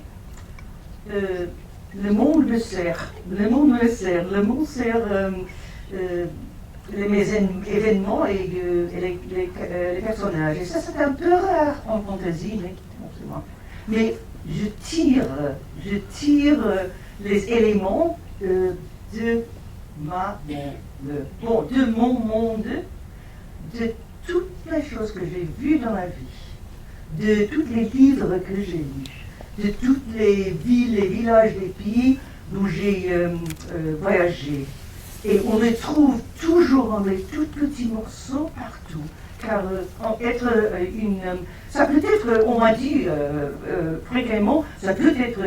Le monde me sert. Le monde me sert. Le monde sert mes événements et les personnages. Et ça, c'est un peu rare en fantasy, mais bon, c'est moi. Mais je tire les éléments de mon monde, de toutes les choses que j'ai vues dans la vie, de tous les livres que j'ai lus, de toutes les villes, les villages, les pays où j'ai voyagé. Et on les trouve toujours dans des tout petits morceaux partout. Car ça peut être, on m'a dit fréquemment, ça peut être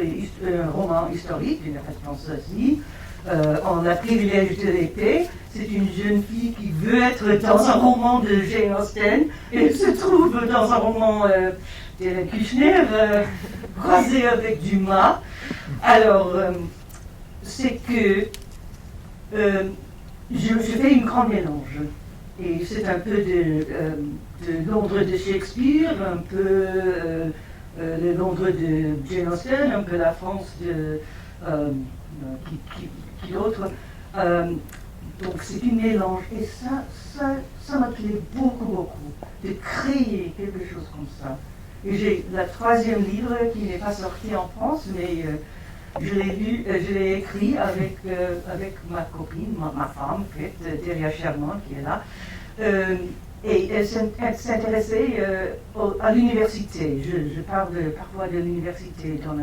un roman historique, une fantasy. On a privilège de l'épée. C'est une jeune fille qui veut être dans un roman de Jane Austen et elle se trouve dans un roman de Kushner croisé avec Dumas. Alors, c'est que je fais une grande mélange. Et c'est un peu de Londres de Shakespeare, un peu le Londres de Jane Austen, un peu la France de qui d'autre. Donc c'est une mélange. Et ça m'a plaît beaucoup, de créer quelque chose comme ça. Et j'ai le 3e livre qui n'est pas sorti en France, mais je l'ai écrit avec ma copine, ma femme, Delia Sherman, qui est là. Et elle s'intéressait à l'université. Je parle parfois de l'université dans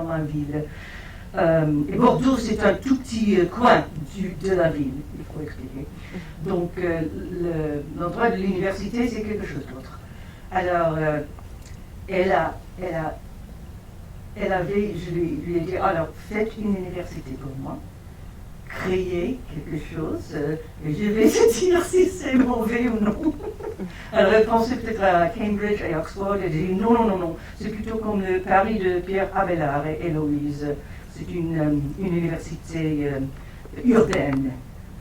la ville. Et Bordeaux, c'est un tout petit coin de la ville, il faut expliquer. Donc, l'endroit de l'université, c'est quelque chose d'autre. Alors, je lui ai dit, alors, faites une université pour moi. Créer quelque chose, et je vais te dire si c'est mauvais ou non. Alors elle pensait peut-être à Cambridge et Oxford, et elle dit non, c'est plutôt comme le Paris de Pierre Abelard et Héloïse. C'est une université urbaine.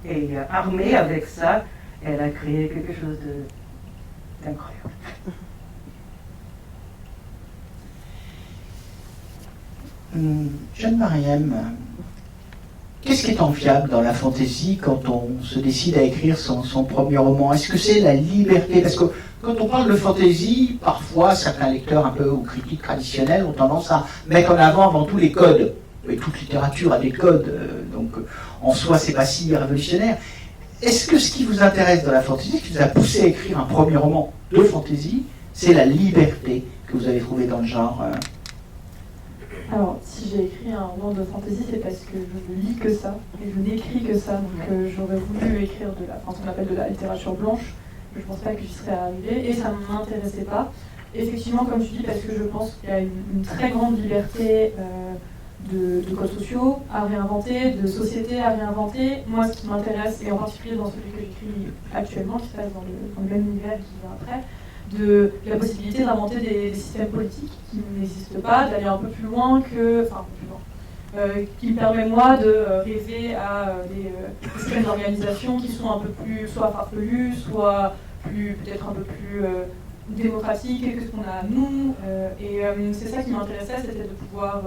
Et armée avec ça, elle a créé quelque chose d'incroyable. Jeanne Marième, qu'est-ce qui est enviable dans la fantaisie quand on se décide à écrire son premier roman? Est-ce que c'est la liberté? Parce que quand on parle de fantaisie, parfois certains lecteurs un peu ou critiques traditionnels ont tendance à mettre en avant tous les codes. Et toute littérature a des codes, donc en soi c'est pas si révolutionnaire. Est-ce que ce qui vous intéresse dans la fantaisie, ce qui vous a poussé à écrire un premier roman de fantaisie, c'est la liberté que vous avez trouvée dans le genre? Alors, si j'ai écrit un roman de fantasy, c'est parce que je ne lis que ça, et je n'écris que ça. Donc j'aurais voulu écrire ce qu'on appelle de la littérature blanche. Je ne pense pas que j'y serais arrivée, et ça ne m'intéressait pas. Effectivement, comme tu dis, parce que je pense qu'il y a une très grande liberté de codes sociaux à réinventer, de société à réinventer. Moi, ce qui m'intéresse, et en particulier dans celui que j'écris actuellement, qui se passe dans le même univers qui vient après, de la possibilité d'inventer des systèmes politiques qui n'existent pas, d'aller un peu plus loin qui me permet moi de rêver à des systèmes d'organisation qui sont un peu plus soit farfelus, soit peut-être un peu plus démocratiques que ce qu'on a nous. C'est ça qui m'intéressait, c'était de pouvoir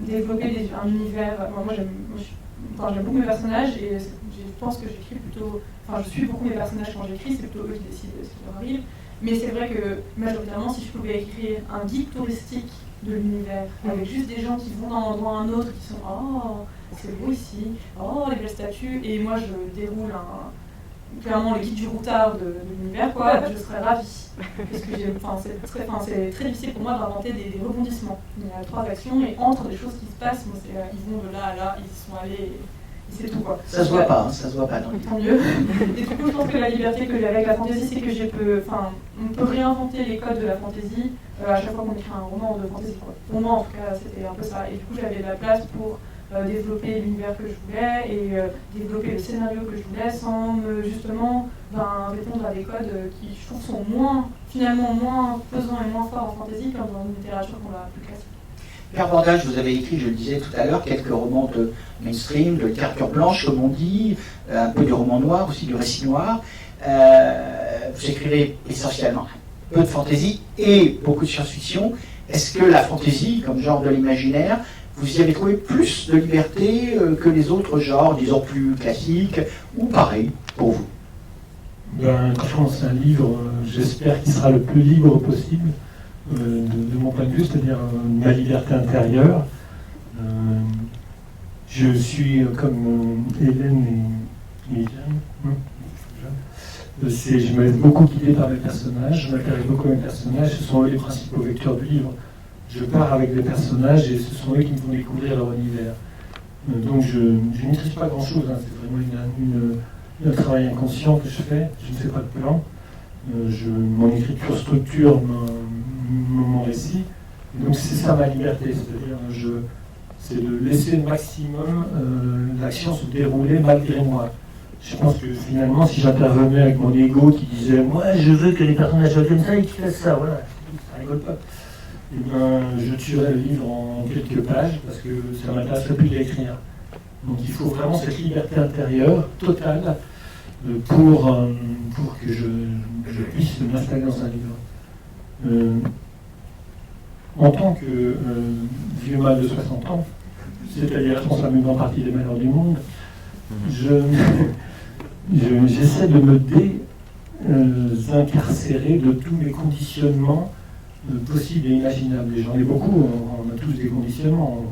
développer un univers. Moi j'aime beaucoup mes personnages et je pense que j'écris plutôt. Je suis beaucoup mes personnages quand j'écris, c'est plutôt eux qui décident de ce qui leur arrive. Mais c'est vrai que majoritairement, si je pouvais écrire un guide touristique de l'univers, avec juste des gens qui vont d'un endroit à un autre, qui sont « Oh, c'est beau ici, oh, les belles statues », et moi je déroule clairement le guide du routard de l'univers, quoi, je serais ravie. Parce que c'est très difficile pour moi d'inventer des rebondissements. Il y a 3 actions, et entre des choses qui se passent, ils vont de là à là, ils y sont allés. C'est tout, quoi. Ça se voit pas, ça se voit pas dans le livre. Tant mieux. Et du coup, je pense que la liberté que j'ai avec la fantaisie, c'est que on peut réinventer les codes de la fantaisie à chaque fois qu'on écrit un roman de fantaisie. Pour moi, en tout cas, c'était un peu ça. Et du coup, j'avais de la place pour développer l'univers que je voulais et développer le scénario que je voulais sans justement répondre à des codes qui, je trouve, sont finalement moins pesants et moins forts en fantaisie que dans une littérature qu'on a plus classique. Pierre Bordage, vous avez écrit, je le disais tout à l'heure, quelques romans de mainstream, de littérature blanche, comme on dit, un peu du roman noir, aussi du récit noir. Vous écrivez essentiellement peu de fantaisie et beaucoup de science-fiction. Est-ce que la fantaisie, comme genre de l'imaginaire, vous y avez trouvé plus de liberté que les autres genres, disons plus classiques, ou pareil pour vous? Quand je commence un livre, j'espère qu'il sera le plus libre possible. De mon point de vue, c'est-à-dire ma liberté intérieure. Je suis comme Hélène et Jeanne. Je me laisse beaucoup guider par mes personnages, je m'intéresse beaucoup à mes personnages, ce sont eux les principaux vecteurs du livre. Je pars avec des personnages et ce sont eux qui me font découvrir leur univers. Donc je ne maîtrise pas grand-chose, hein. C'est vraiment un travail inconscient que je fais, je ne fais pas de plan. Mon écriture structure mon récit. Et donc c'est ça ma liberté, c'est-à-dire c'est de laisser le maximum l'action se dérouler malgré moi. Je pense que finalement, si j'intervenais avec mon ego qui disait « Moi, je veux que les personnages soient comme ça et qu'ils fassent ça », voilà, ça rigole pas. Et je tuerais le livre en quelques pages parce que ça ne m'intéresserait plus d'écrire. Donc il faut vraiment cette liberté intérieure totale pour que je puisse m'installer dans un livre. En tant que vieux mâle de 60 ans, c'est-à-dire responsable d'une grande partie des malheurs du monde, j'essaie de me désincarcérer de tous les conditionnements possibles et imaginables. Et j'en ai beaucoup, on a tous des conditionnements,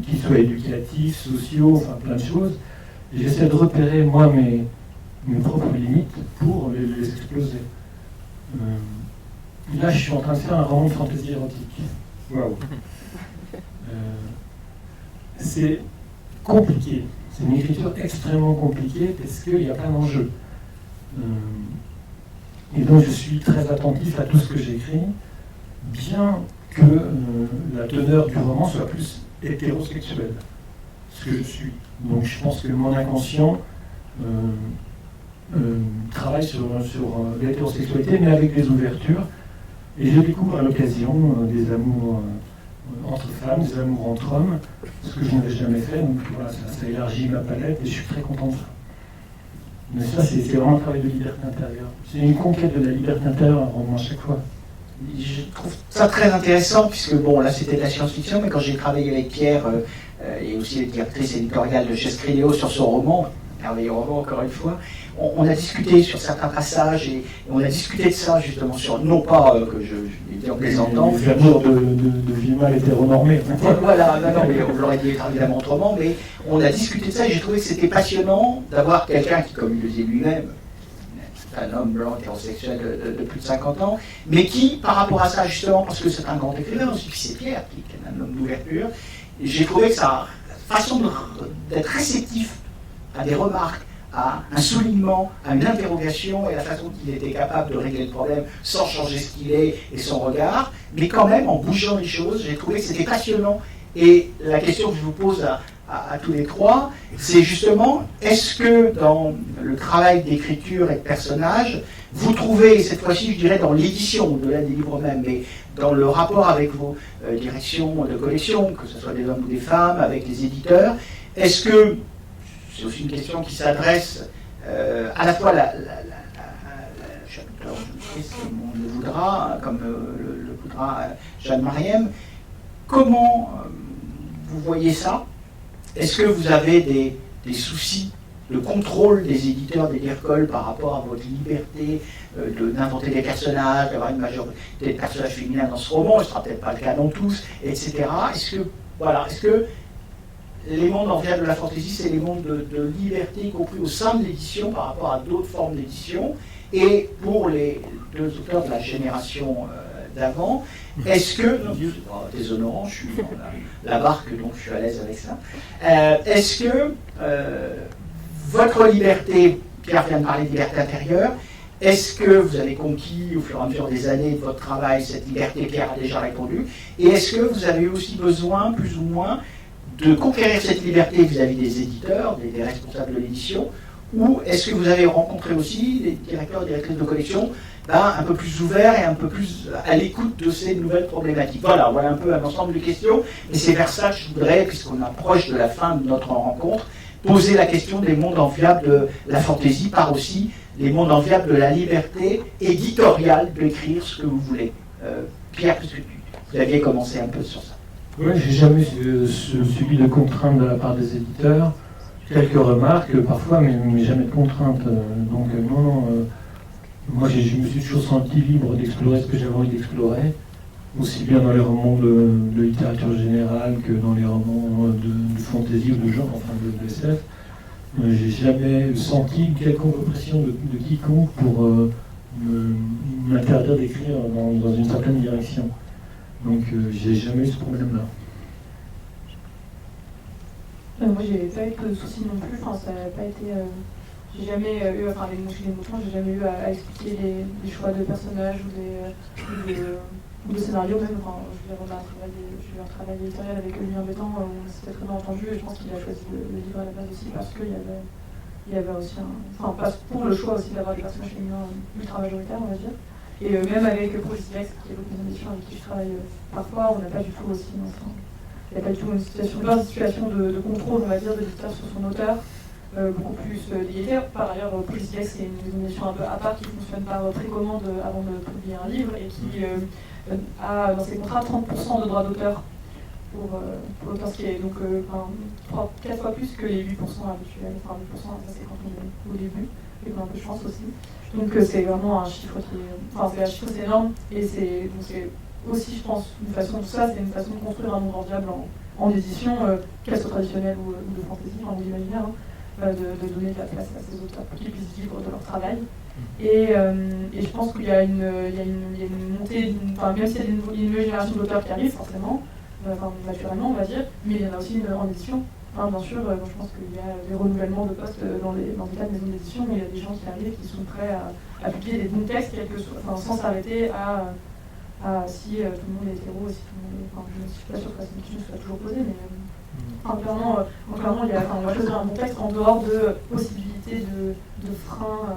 qu'ils soient éducatifs, sociaux, enfin plein de choses. Et j'essaie de repérer, moi, mes propres limites pour les exploser. Là, je suis en train de faire un roman de fantasy érotique. Waouh! C'est compliqué. C'est une écriture extrêmement compliquée parce qu'il y a plein d'enjeux. Et donc, je suis très attentif à tout ce que j'écris, bien que la teneur du roman soit plus hétérosexuelle, ce que je suis. Donc, je pense que mon inconscient travaille sur l'hétérosexualité, mais avec des ouvertures. Et je découvre à l'occasion des amours entre femmes, des amours entre hommes, ce que je n'avais jamais fait. Donc voilà, ça élargit ma palette et je suis très content de ça. Mais ça, c'est vraiment un travail de liberté intérieure. C'est une conquête de la liberté intérieure, un roman à chaque fois. Je trouve ça très intéressant, puisque bon, là c'était de la science-fiction, mais quand j'ai travaillé avec Pierre et aussi la directrice éditoriale de chez Scriléo sur son roman, merveilleux roman encore une fois, on a discuté sur certains passages et on a discuté de ça justement, sur, non pas que je l'ai dit en plaisantant. Les amours de vie mal hétéronormés. Voilà, non, mais on l'aurait dit évidemment autrement, mais on a discuté de ça et j'ai trouvé que c'était passionnant d'avoir quelqu'un qui, comme il le disait lui-même, un homme blanc hétérosexuel de plus de 50 ans, mais qui, par rapport à ça, justement, parce que c'est un grand écrivain aussi, puis c'est Pierre, qui est un homme d'ouverture, j'ai trouvé que sa façon d'être réceptif à des remarques, à un soulignement, à une interrogation, et la façon qu'il était capable de régler le problème sans changer ce qu'il est et son regard, mais quand même en bougeant les choses, j'ai trouvé que c'était passionnant. Et la question que je vous pose à tous les trois, c'est justement, est-ce que dans le travail d'écriture et de personnage, vous trouvez, cette fois-ci je dirais dans l'édition, au-delà des livres eux-mêmes, mais dans le rapport avec vos directions de collection, que ce soit des hommes ou des femmes, avec les éditeurs, est-ce que, c'est aussi une question qui s'adresse à la fois on le voudra, comme le voudra Jeanne Mariem, comment vous voyez ça? Est-ce que vous avez des soucis de contrôle des éditeurs des Dircol par rapport à votre liberté d'inventer des personnages, d'avoir une majorité de personnages féminins dans ce roman? Ce ne sera peut-être pas le cas dans tous, etc. Est-ce que les mondes enviables de la fantaisie, c'est les mondes de liberté, y compris au sein de l'édition, par rapport à d'autres formes d'édition? Et pour les deux auteurs de la génération d'avant, est-ce que, c'est pas déshonorant, je suis dans la barque, donc je suis à l'aise avec ça, est-ce que votre liberté, Pierre vient de parler de liberté intérieure, est-ce que vous avez conquis au fur et à mesure des années de votre travail cette liberté? Pierre a déjà répondu. Et est-ce que vous avez aussi besoin, plus ou moins, de conquérir cette liberté vis-à-vis des éditeurs, des responsables de l'édition, ou est-ce que vous avez rencontré aussi des directeurs et directrices de collection un peu plus ouverts et un peu plus à l'écoute de ces nouvelles problématiques? Voilà un peu un ensemble de questions, et c'est vers ça que je voudrais, puisqu'on approche de la fin de notre rencontre, poser la question des mondes enviables de la fantaisie, par aussi les mondes enviables de la liberté éditoriale d'écrire ce que vous voulez. Pierre, puisque vous aviez commencé un peu sur ça. Oui, j'ai jamais subi de contraintes de la part des éditeurs. Quelques remarques parfois, mais jamais de contraintes. Donc moi je me suis toujours senti libre d'explorer ce que j'avais envie d'explorer, aussi bien dans les romans de littérature générale que dans les romans de fantasy ou de genre, enfin de SF. J'ai jamais senti une quelconque oppression de quiconque pour m'interdire d'écrire dans une certaine direction. Donc j'ai jamais eu ce problème-là. Moi j'ai pas eu de soucis non plus, enfin ça n'a pas été... j'ai jamais eu, enfin les moutons, j'ai jamais eu à expliquer les choix de personnages ou de scénarios même. Enfin, je vais j'ai eu un travail éditorial avec Olivier Bétan, on s'était très bien entendu et je pense qu'il a choisi le livre à la base aussi parce qu'il y avait aussi pour le choix aussi d'avoir des personnages féminins ultra majoritaires, on va dire. Et même avec Progis Dilex, qui est l'autre maison d'édition avec qui je travaille parfois, on n'a pas du tout aussi, il n'y a pas du tout une situation de contrôle, on va dire, de l'éditeur sur son auteur, beaucoup plus lié. Par ailleurs, Progis Dilex, c'est une maison d'édition un peu à part qui fonctionne par précommande avant de publier un livre et qui a dans ses contrats 30% de droits d'auteur pour l'auteur, ce qui est donc 4 fois plus que les 8% habituels. Enfin, 8% ça c'est quand on est au début, et qu'on a un peu de chance aussi. Donc c'est vraiment un chiffre qui est... Enfin, c'est un chiffre, c'est énorme, et c'est aussi, je pense, une façon de construire un monde enviable en édition, qu'elle soit traditionnelle ou de fantaisie, ou d'imaginaire. de donner de la place à ces auteurs pour qu'ils puissent vivre de leur travail. Et je pense qu'il y a une montée, même s'il y a une nouvelle génération d'auteurs qui arrive, forcément, naturellement, on va dire, mais il y en a aussi en édition. Bien sûr, je pense qu'il y a des renouvellements de postes dans des tas de maisons d'édition, mais il y a des gens qui arrivent qui sont prêts à publier des bons textes, sans s'arrêter à si tout le monde est hétéro, si tout le monde est... je ne suis pas sûre que la question soit toujours posée, mais clairement, on va choisir un bon texte en dehors de possibilités de freins.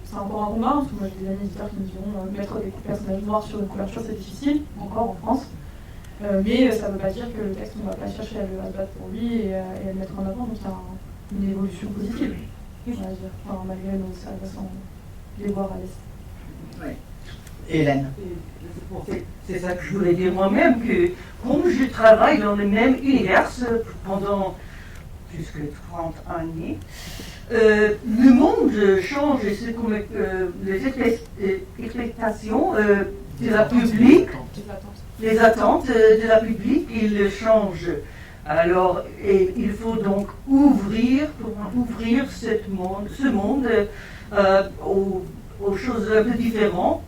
C'est encore un combat, parce que moi j'ai des amis éditeurs qui me diront mettre des personnages noirs sur une couverture c'est difficile, encore en France. Mais ça ne veut pas dire que le texte, on ne va pas chercher à le battre pour lui et à le mettre en avant, donc c'est une évolution positive, on va dire, malgré nos sans les voir à l'est. Oui. Hélène. C'est ça que je voulais dire moi-même, que comme je travaille dans le même univers pendant plus que 30 années, le monde change et c'est comme les expectations de la public, les attentes de la public, ils changent. Alors, il faut donc ouvrir ce monde aux choses un peu différentes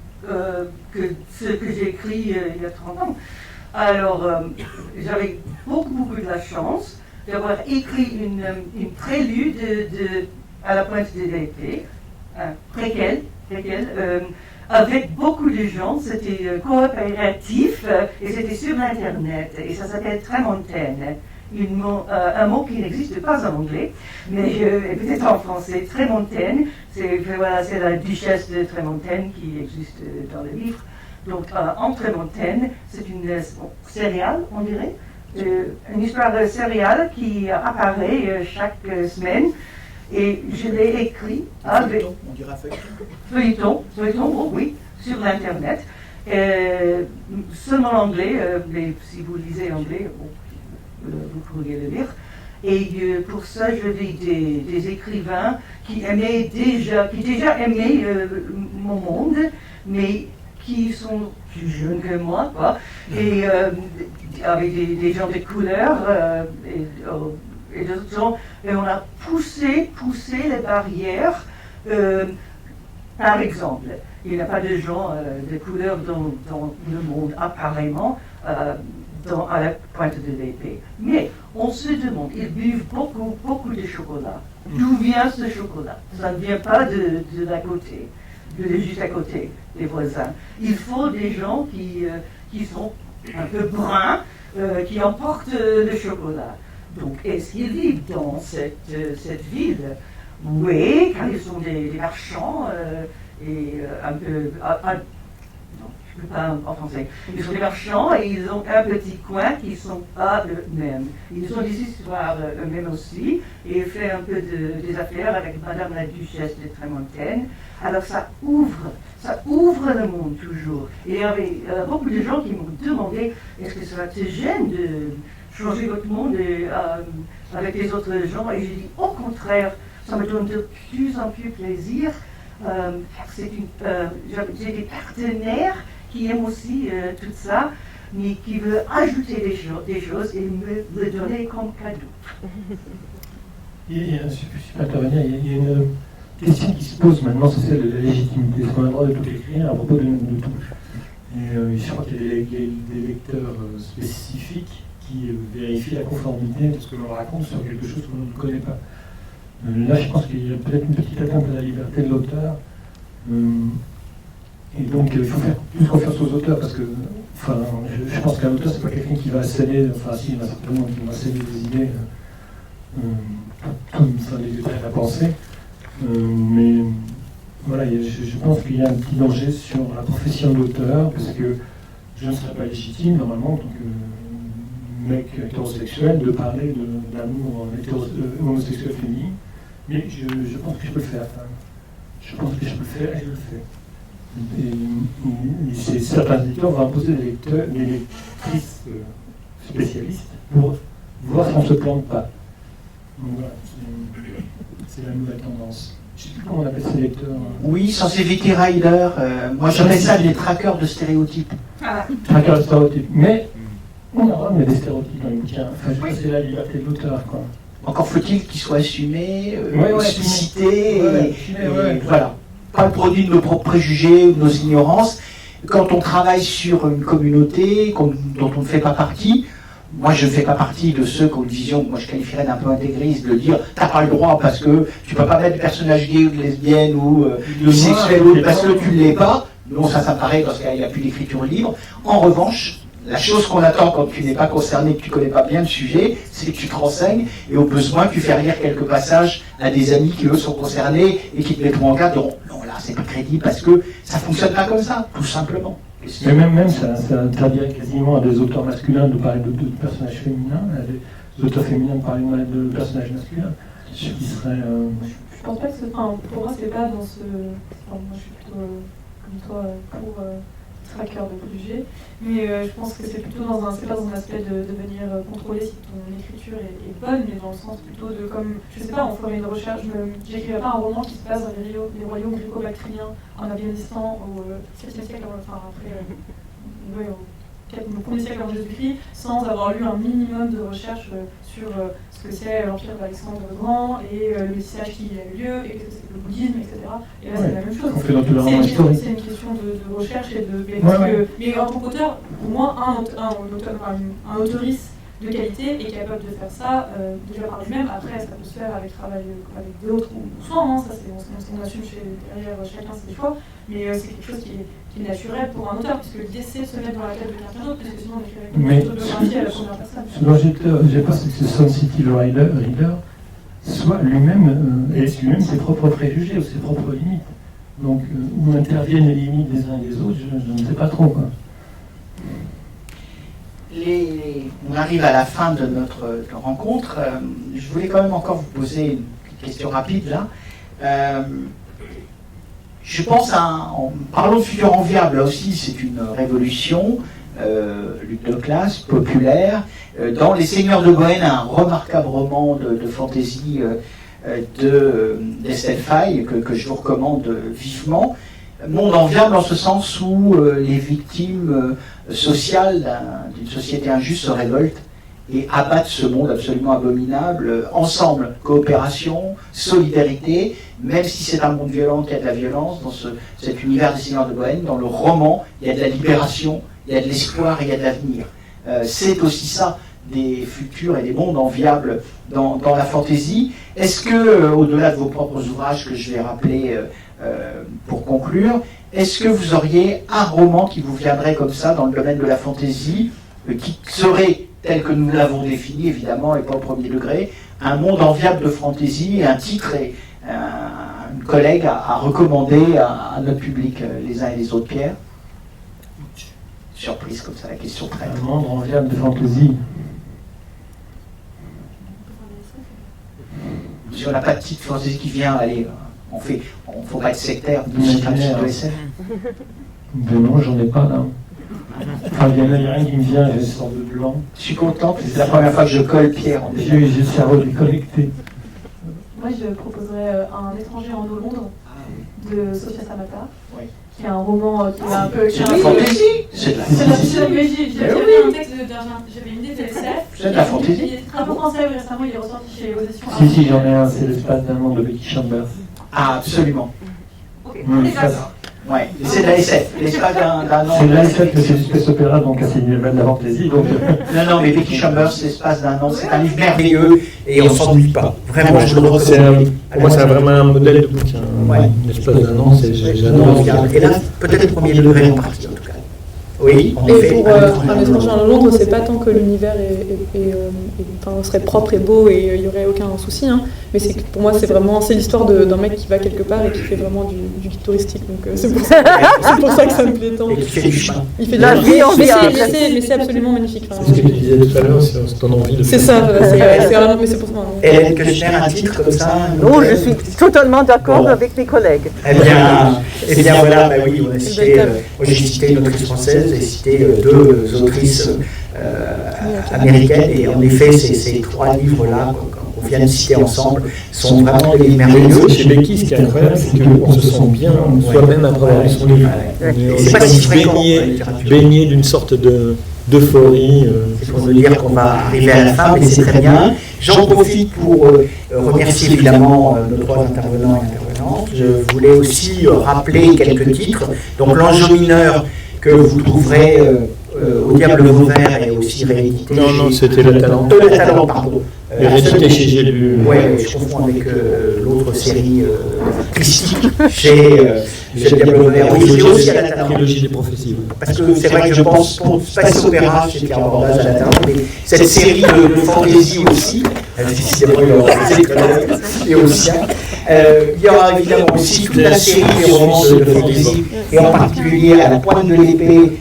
que ce que j'ai écrit il y a 30 ans. Alors, j'avais beaucoup de la chance d'avoir écrit une prélude à la pointe de l'été, préquel, avec beaucoup de gens. C'était coopératif et c'était sur Internet et ça s'appelle Tramontaine. Un mot qui n'existe pas en anglais, mais peut-être en français. Tramontaine, c'est la duchesse de Tramontaine qui existe dans le livre. Donc, en Tramontaine, c'est une céréale, on dirait, une histoire de céréale qui apparaît chaque semaine. Et je l'ai écrit avec... On dira feuilleton. Feuilleton, oui, sur l'Internet. Seulement en anglais, mais si vous lisez anglais, vous pourriez le lire. Et pour ça, j'avais des écrivains qui déjà aimaient mon monde, mais qui sont plus jeunes que moi, quoi, et avec des gens de couleur et d'autres gens, et on a poussé les barrières. Par exemple, il n'y a pas de gens de couleur dans le monde apparemment, à la pointe de l'épée. Mais on se demande, ils buvent beaucoup de chocolat. D'où vient ce chocolat? Ça ne vient pas de l'à côté, de juste à côté des voisins. Il faut des gens qui sont un peu bruns, qui emportent le chocolat. Donc, est-ce qu'ils vivent dans cette ville? Oui, car ils sont des marchands et un peu... non, je ne peux pas en français. Ils sont des marchands et ils ont un petit coin qui ne sont pas eux-mêmes. Ils ont des histoires eux-mêmes aussi et ils font un peu des affaires avec Madame la Duchesse de Tramontaine. Alors ça ouvre le monde toujours. Et il y avait beaucoup de gens qui m'ont demandé, est-ce que ça te gêne de changer votre monde avec les autres gens? Et j'ai dit, au contraire, ça me donne de plus en plus plaisir. J'ai des partenaires qui aiment aussi tout ça, mais qui veulent ajouter des choses et me le donner comme cadeau. Je peux intervenir, il y a une question qui se pose maintenant, c'est celle de la légitimité. Est-ce qu'on a le droit de tout écrire à propos de tout? Et je crois qu'il y a des lecteurs spécifiques qui vérifient la conformité de ce que l'on raconte sur quelque chose que l'on ne connaît pas. Là, je pense qu'il y a peut-être une petite atteinte à la liberté de l'auteur. Et donc, il faut faire plus confiance aux auteurs, parce que je pense qu'un auteur, c'est pas quelqu'un qui va asséner, si, il y en a certainement qui vont asséner des idées, des détails à la pensée. Mais voilà, je pense qu'il y a un petit danger sur la profession d'auteur, parce que je ne serais pas légitime, normalement, en tant que mec hétérosexuel, de parler d'amour homosexuel féminin. Mais je pense que je peux le faire. Je pense que je peux le faire et je le fais. Et certains éditeurs vont imposer des lectrices spécialistes pour voir si on ne se plante pas. Donc voilà, c'est la nouvelle tendance. Je ne sais plus comment on appelle ces lecteurs. Oui, sensibility rider. Moi, j'appelle ça des traqueurs de stéréotypes. Traqueurs de stéréotypes. Mais on a des stéréotypes dans les bouquins. Enfin, je pense que c'est la liberté de l'auteur, quoi. Encore faut-il qu'il soit assumé, Ouais, explicité, ouais. voilà. Pas le produit de nos propres préjugés ou de nos ignorances. Quand on travaille sur une communauté dont on ne fait pas partie, moi je ne fais pas partie de ceux qui ont une vision que moi je qualifierais d'un peu intégriste, de dire t'as pas le droit parce que tu peux pas mettre de personnage gay ou de lesbienne ou bisexuel ou parce que tu ne l'es pas. Non, ça me paraît parce qu'il n'y a plus d'écriture libre. En revanche, la chose qu'on attend quand tu n'es pas concerné, que tu ne connais pas bien le sujet, c'est que tu te renseignes et au besoin tu fais lire quelques passages à des amis qui eux sont concernés et qui te mettront en garde, diront non là c'est pas crédible parce que ça fonctionne pas comme ça, tout simplement. Mais même ça interdirait quasiment à des auteurs masculins de parler de personnages féminins, à des auteurs féminins de parler de personnages masculins, ce qui serait... Je pense pas que pour moi c'est pas dans ce... moi je suis plutôt comme toi pour tracker de préjugés, mais je pense que c'est plutôt c'est pas dans un aspect de venir contrôler si ton écriture est bonne, mais dans le sens plutôt de comme, je sais pas, on ferait une recherche, j'écrirais pas un roman qui se passe dans les royaumes gréco-bactriens en Afghanistan au 7e siècle, enfin après, au 1er siècle avant Jésus-Christ, sans avoir lu un minimum de recherche sur ce que c'est l'Empire d'Alexandre le Grand et le métissage qui a eu lieu, et que c'est le bouddhisme, etc. Et là, c'est la même chose. On fait dans tout le roman historique. C'est une question de recherche et de... Mais en tant qu'auteur, pour moi, un auteuriste de qualité est capable de faire ça déjà par lui-même. Après, ça peut se faire avec travail avec d'autres ou soi, hein, ça c'est ce qu'on assume derrière chacun ses choix, mais c'est quelque chose qui est naturel pour un auteur, puisque l'idée c'est de se mettre dans la tête de quelqu'un d'autre, puisque sinon on écrirait une autobiographie à la première personne. Ce dont j'ai peur, c'est que ce Sun City le Reader soit lui-même, ait lui-même ses propres préjugés ou ses propres limites. Donc, où interviennent les limites des uns et des autres, je ne sais pas trop, quoi. On arrive à la fin de notre rencontre. Je voulais quand même encore vous poser une petite question rapide là. Je pense en parlant de futur enviable, là aussi c'est une révolution, lutte de classe, populaire. Dans Les Seigneurs de Bohême, un remarquable roman de fantasy d'Estelle Faye que je vous recommande vivement. Monde enviable en ce sens où les victimes sociales d'une société injuste se révoltent et abattent ce monde absolument abominable ensemble, coopération, solidarité, même si c'est un monde violent, il y a de la violence dans cet univers des Seigneurs de Bohême. Dans le roman, il y a de la libération, il y a de l'espoir et il y a de l'avenir. C'est aussi ça des futurs et des mondes enviables dans la fantaisie. Est-ce que, au-delà de vos propres ouvrages que je vais rappeler pour conclure, est-ce que vous auriez un roman qui vous viendrait comme ça dans le domaine de la fantaisie, qui serait, tel que nous l'avons défini évidemment et pas au premier degré, un monde enviable de fantaisie, un titre et un collègue à recommander à notre public, les uns et les autres? Pierre? Surprise comme ça, la question traite. Un monde enviable de fantaisie. Si on n'a pas de titre fantaisie qui vient, allez, on faut pas être sectaire, on fait un titre de SF. Mais non, j'en ai pas là. Enfin, il n'y a rien qui me vient, j'ai une sorte de blanc. Je suis content, c'est la première fois que je colle Pierre. J'ai le cerveau déconnecté. Moi, je proposerais Un étranger en Londres de Sofia Samata, oui. Qui est un roman qui est un peu... C'est de la fantaisie. C'est de la fantaisie. J'avais un texte j'avais une idée de SF. C'est de la fantaisie. Il est très français, récemment, il est ressorti chez les éditions. Si, j'en ai un, c'est L'espace d'un monde de Becky Chambers. Ah, absolument. Ok, ouais, c'est de la SF. L'espace d'un an. C'est de la SF, mais c'est du space opéra, donc c'est de la fantaisie. Donc... Non, mais Becky Chambers, L'espace d'un an, c'est un livre merveilleux et on ne s'ennuie pas. Vraiment, je le recommande. Pour moi, c'est vraiment un modèle de bouquin. Ouais. L'espace d'un an, j'adore. Et là, peut-être le premier degré en partie, en tout cas. Oui, en effet. Et pour Un étranger en Londres, c'est pas tant que l'univers serait propre et beau et il n'y aurait aucun souci, hein, mais c'est que pour moi c'est l'histoire d'un mec qui va quelque part et qui fait vraiment du guide touristique, donc c'est pour ça que ça me plaît tant. Et qui fait du chemin. Il fait La vie en viable. mais c'est absolument magnifique. C'est ce que tu disais tout à l'heure, c'est ton envie de... C'est ça, mais c'est pour ça. Hélène Keuchner, un titre comme ça? Non, je suis totalement d'accord avec mes collègues. Eh bien voilà, bah oui, j'ai cité une autrice française et cité deux autrices américaines, et en effet, ces trois livres-là qu'on vient de citer ensemble sont vraiment des livres merveilleux. Chez Becky, ce qui est incroyable, c'est qu'on se sent bien soi-même après avoir lu son livre. On est baigné d'une sorte d'euphorie. pour nous dire qu'on va arriver à la fin, mais c'est très bien. J'en profite pour remercier évidemment nos 3 intervenants et intervenantes. Je voulais aussi rappeler quelques titres. Donc l'Enjeu mineur que vous trouverez au Diable Vauvert et aussi réédité. Non, c'était Le Talent. Le Talent, pardon. Réédité chez J'ai lu. Oui, je confonds avec l'autre série christique chez Diable Vauvert. Oui, j'ai aussi à la Talent. Trilogie des prophéties. Parce que c'est vrai que je pense pour Space Opéra, c'était un abordage à la Talent, mais cette série de fantasy aussi, décidément, et aussi. Il y aura évidemment aussi toute la série des romans de fantasy, et en particulier À la pointe de l'épée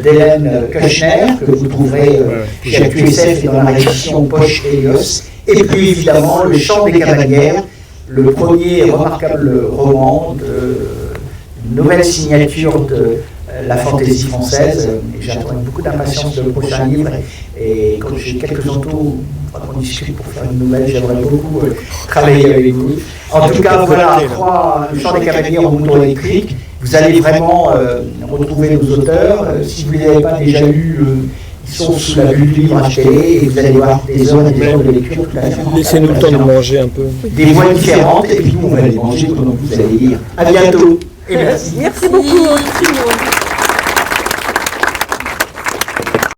d'Hélène Kushner, que vous trouverez chez AQSF et dans la réédition Poche Helios. Et puis évidemment Le Chant des Cavalières, le premier remarquable roman de nouvelle signature de la fantaisie française. Et j'attends avec beaucoup d'impatience le prochain livre. Et quand j'ai quelques entours, on discute pour faire une nouvelle, j'aimerais beaucoup travailler avec vous. En tout cas, voilà, Le Chant des Cavalières au Mouton électrique. Vous allez vraiment retrouver nos auteurs. Si vous ne les avez pas déjà lus, ils sont sous la bulle du livre acheté et vous allez voir des heures et des heures de lecture tout à fait. Laissez-nous le temps de manger un peu. Des voix différentes et puis nous on va les manger pendant que vous allez lire. À bientôt et merci. Merci beaucoup.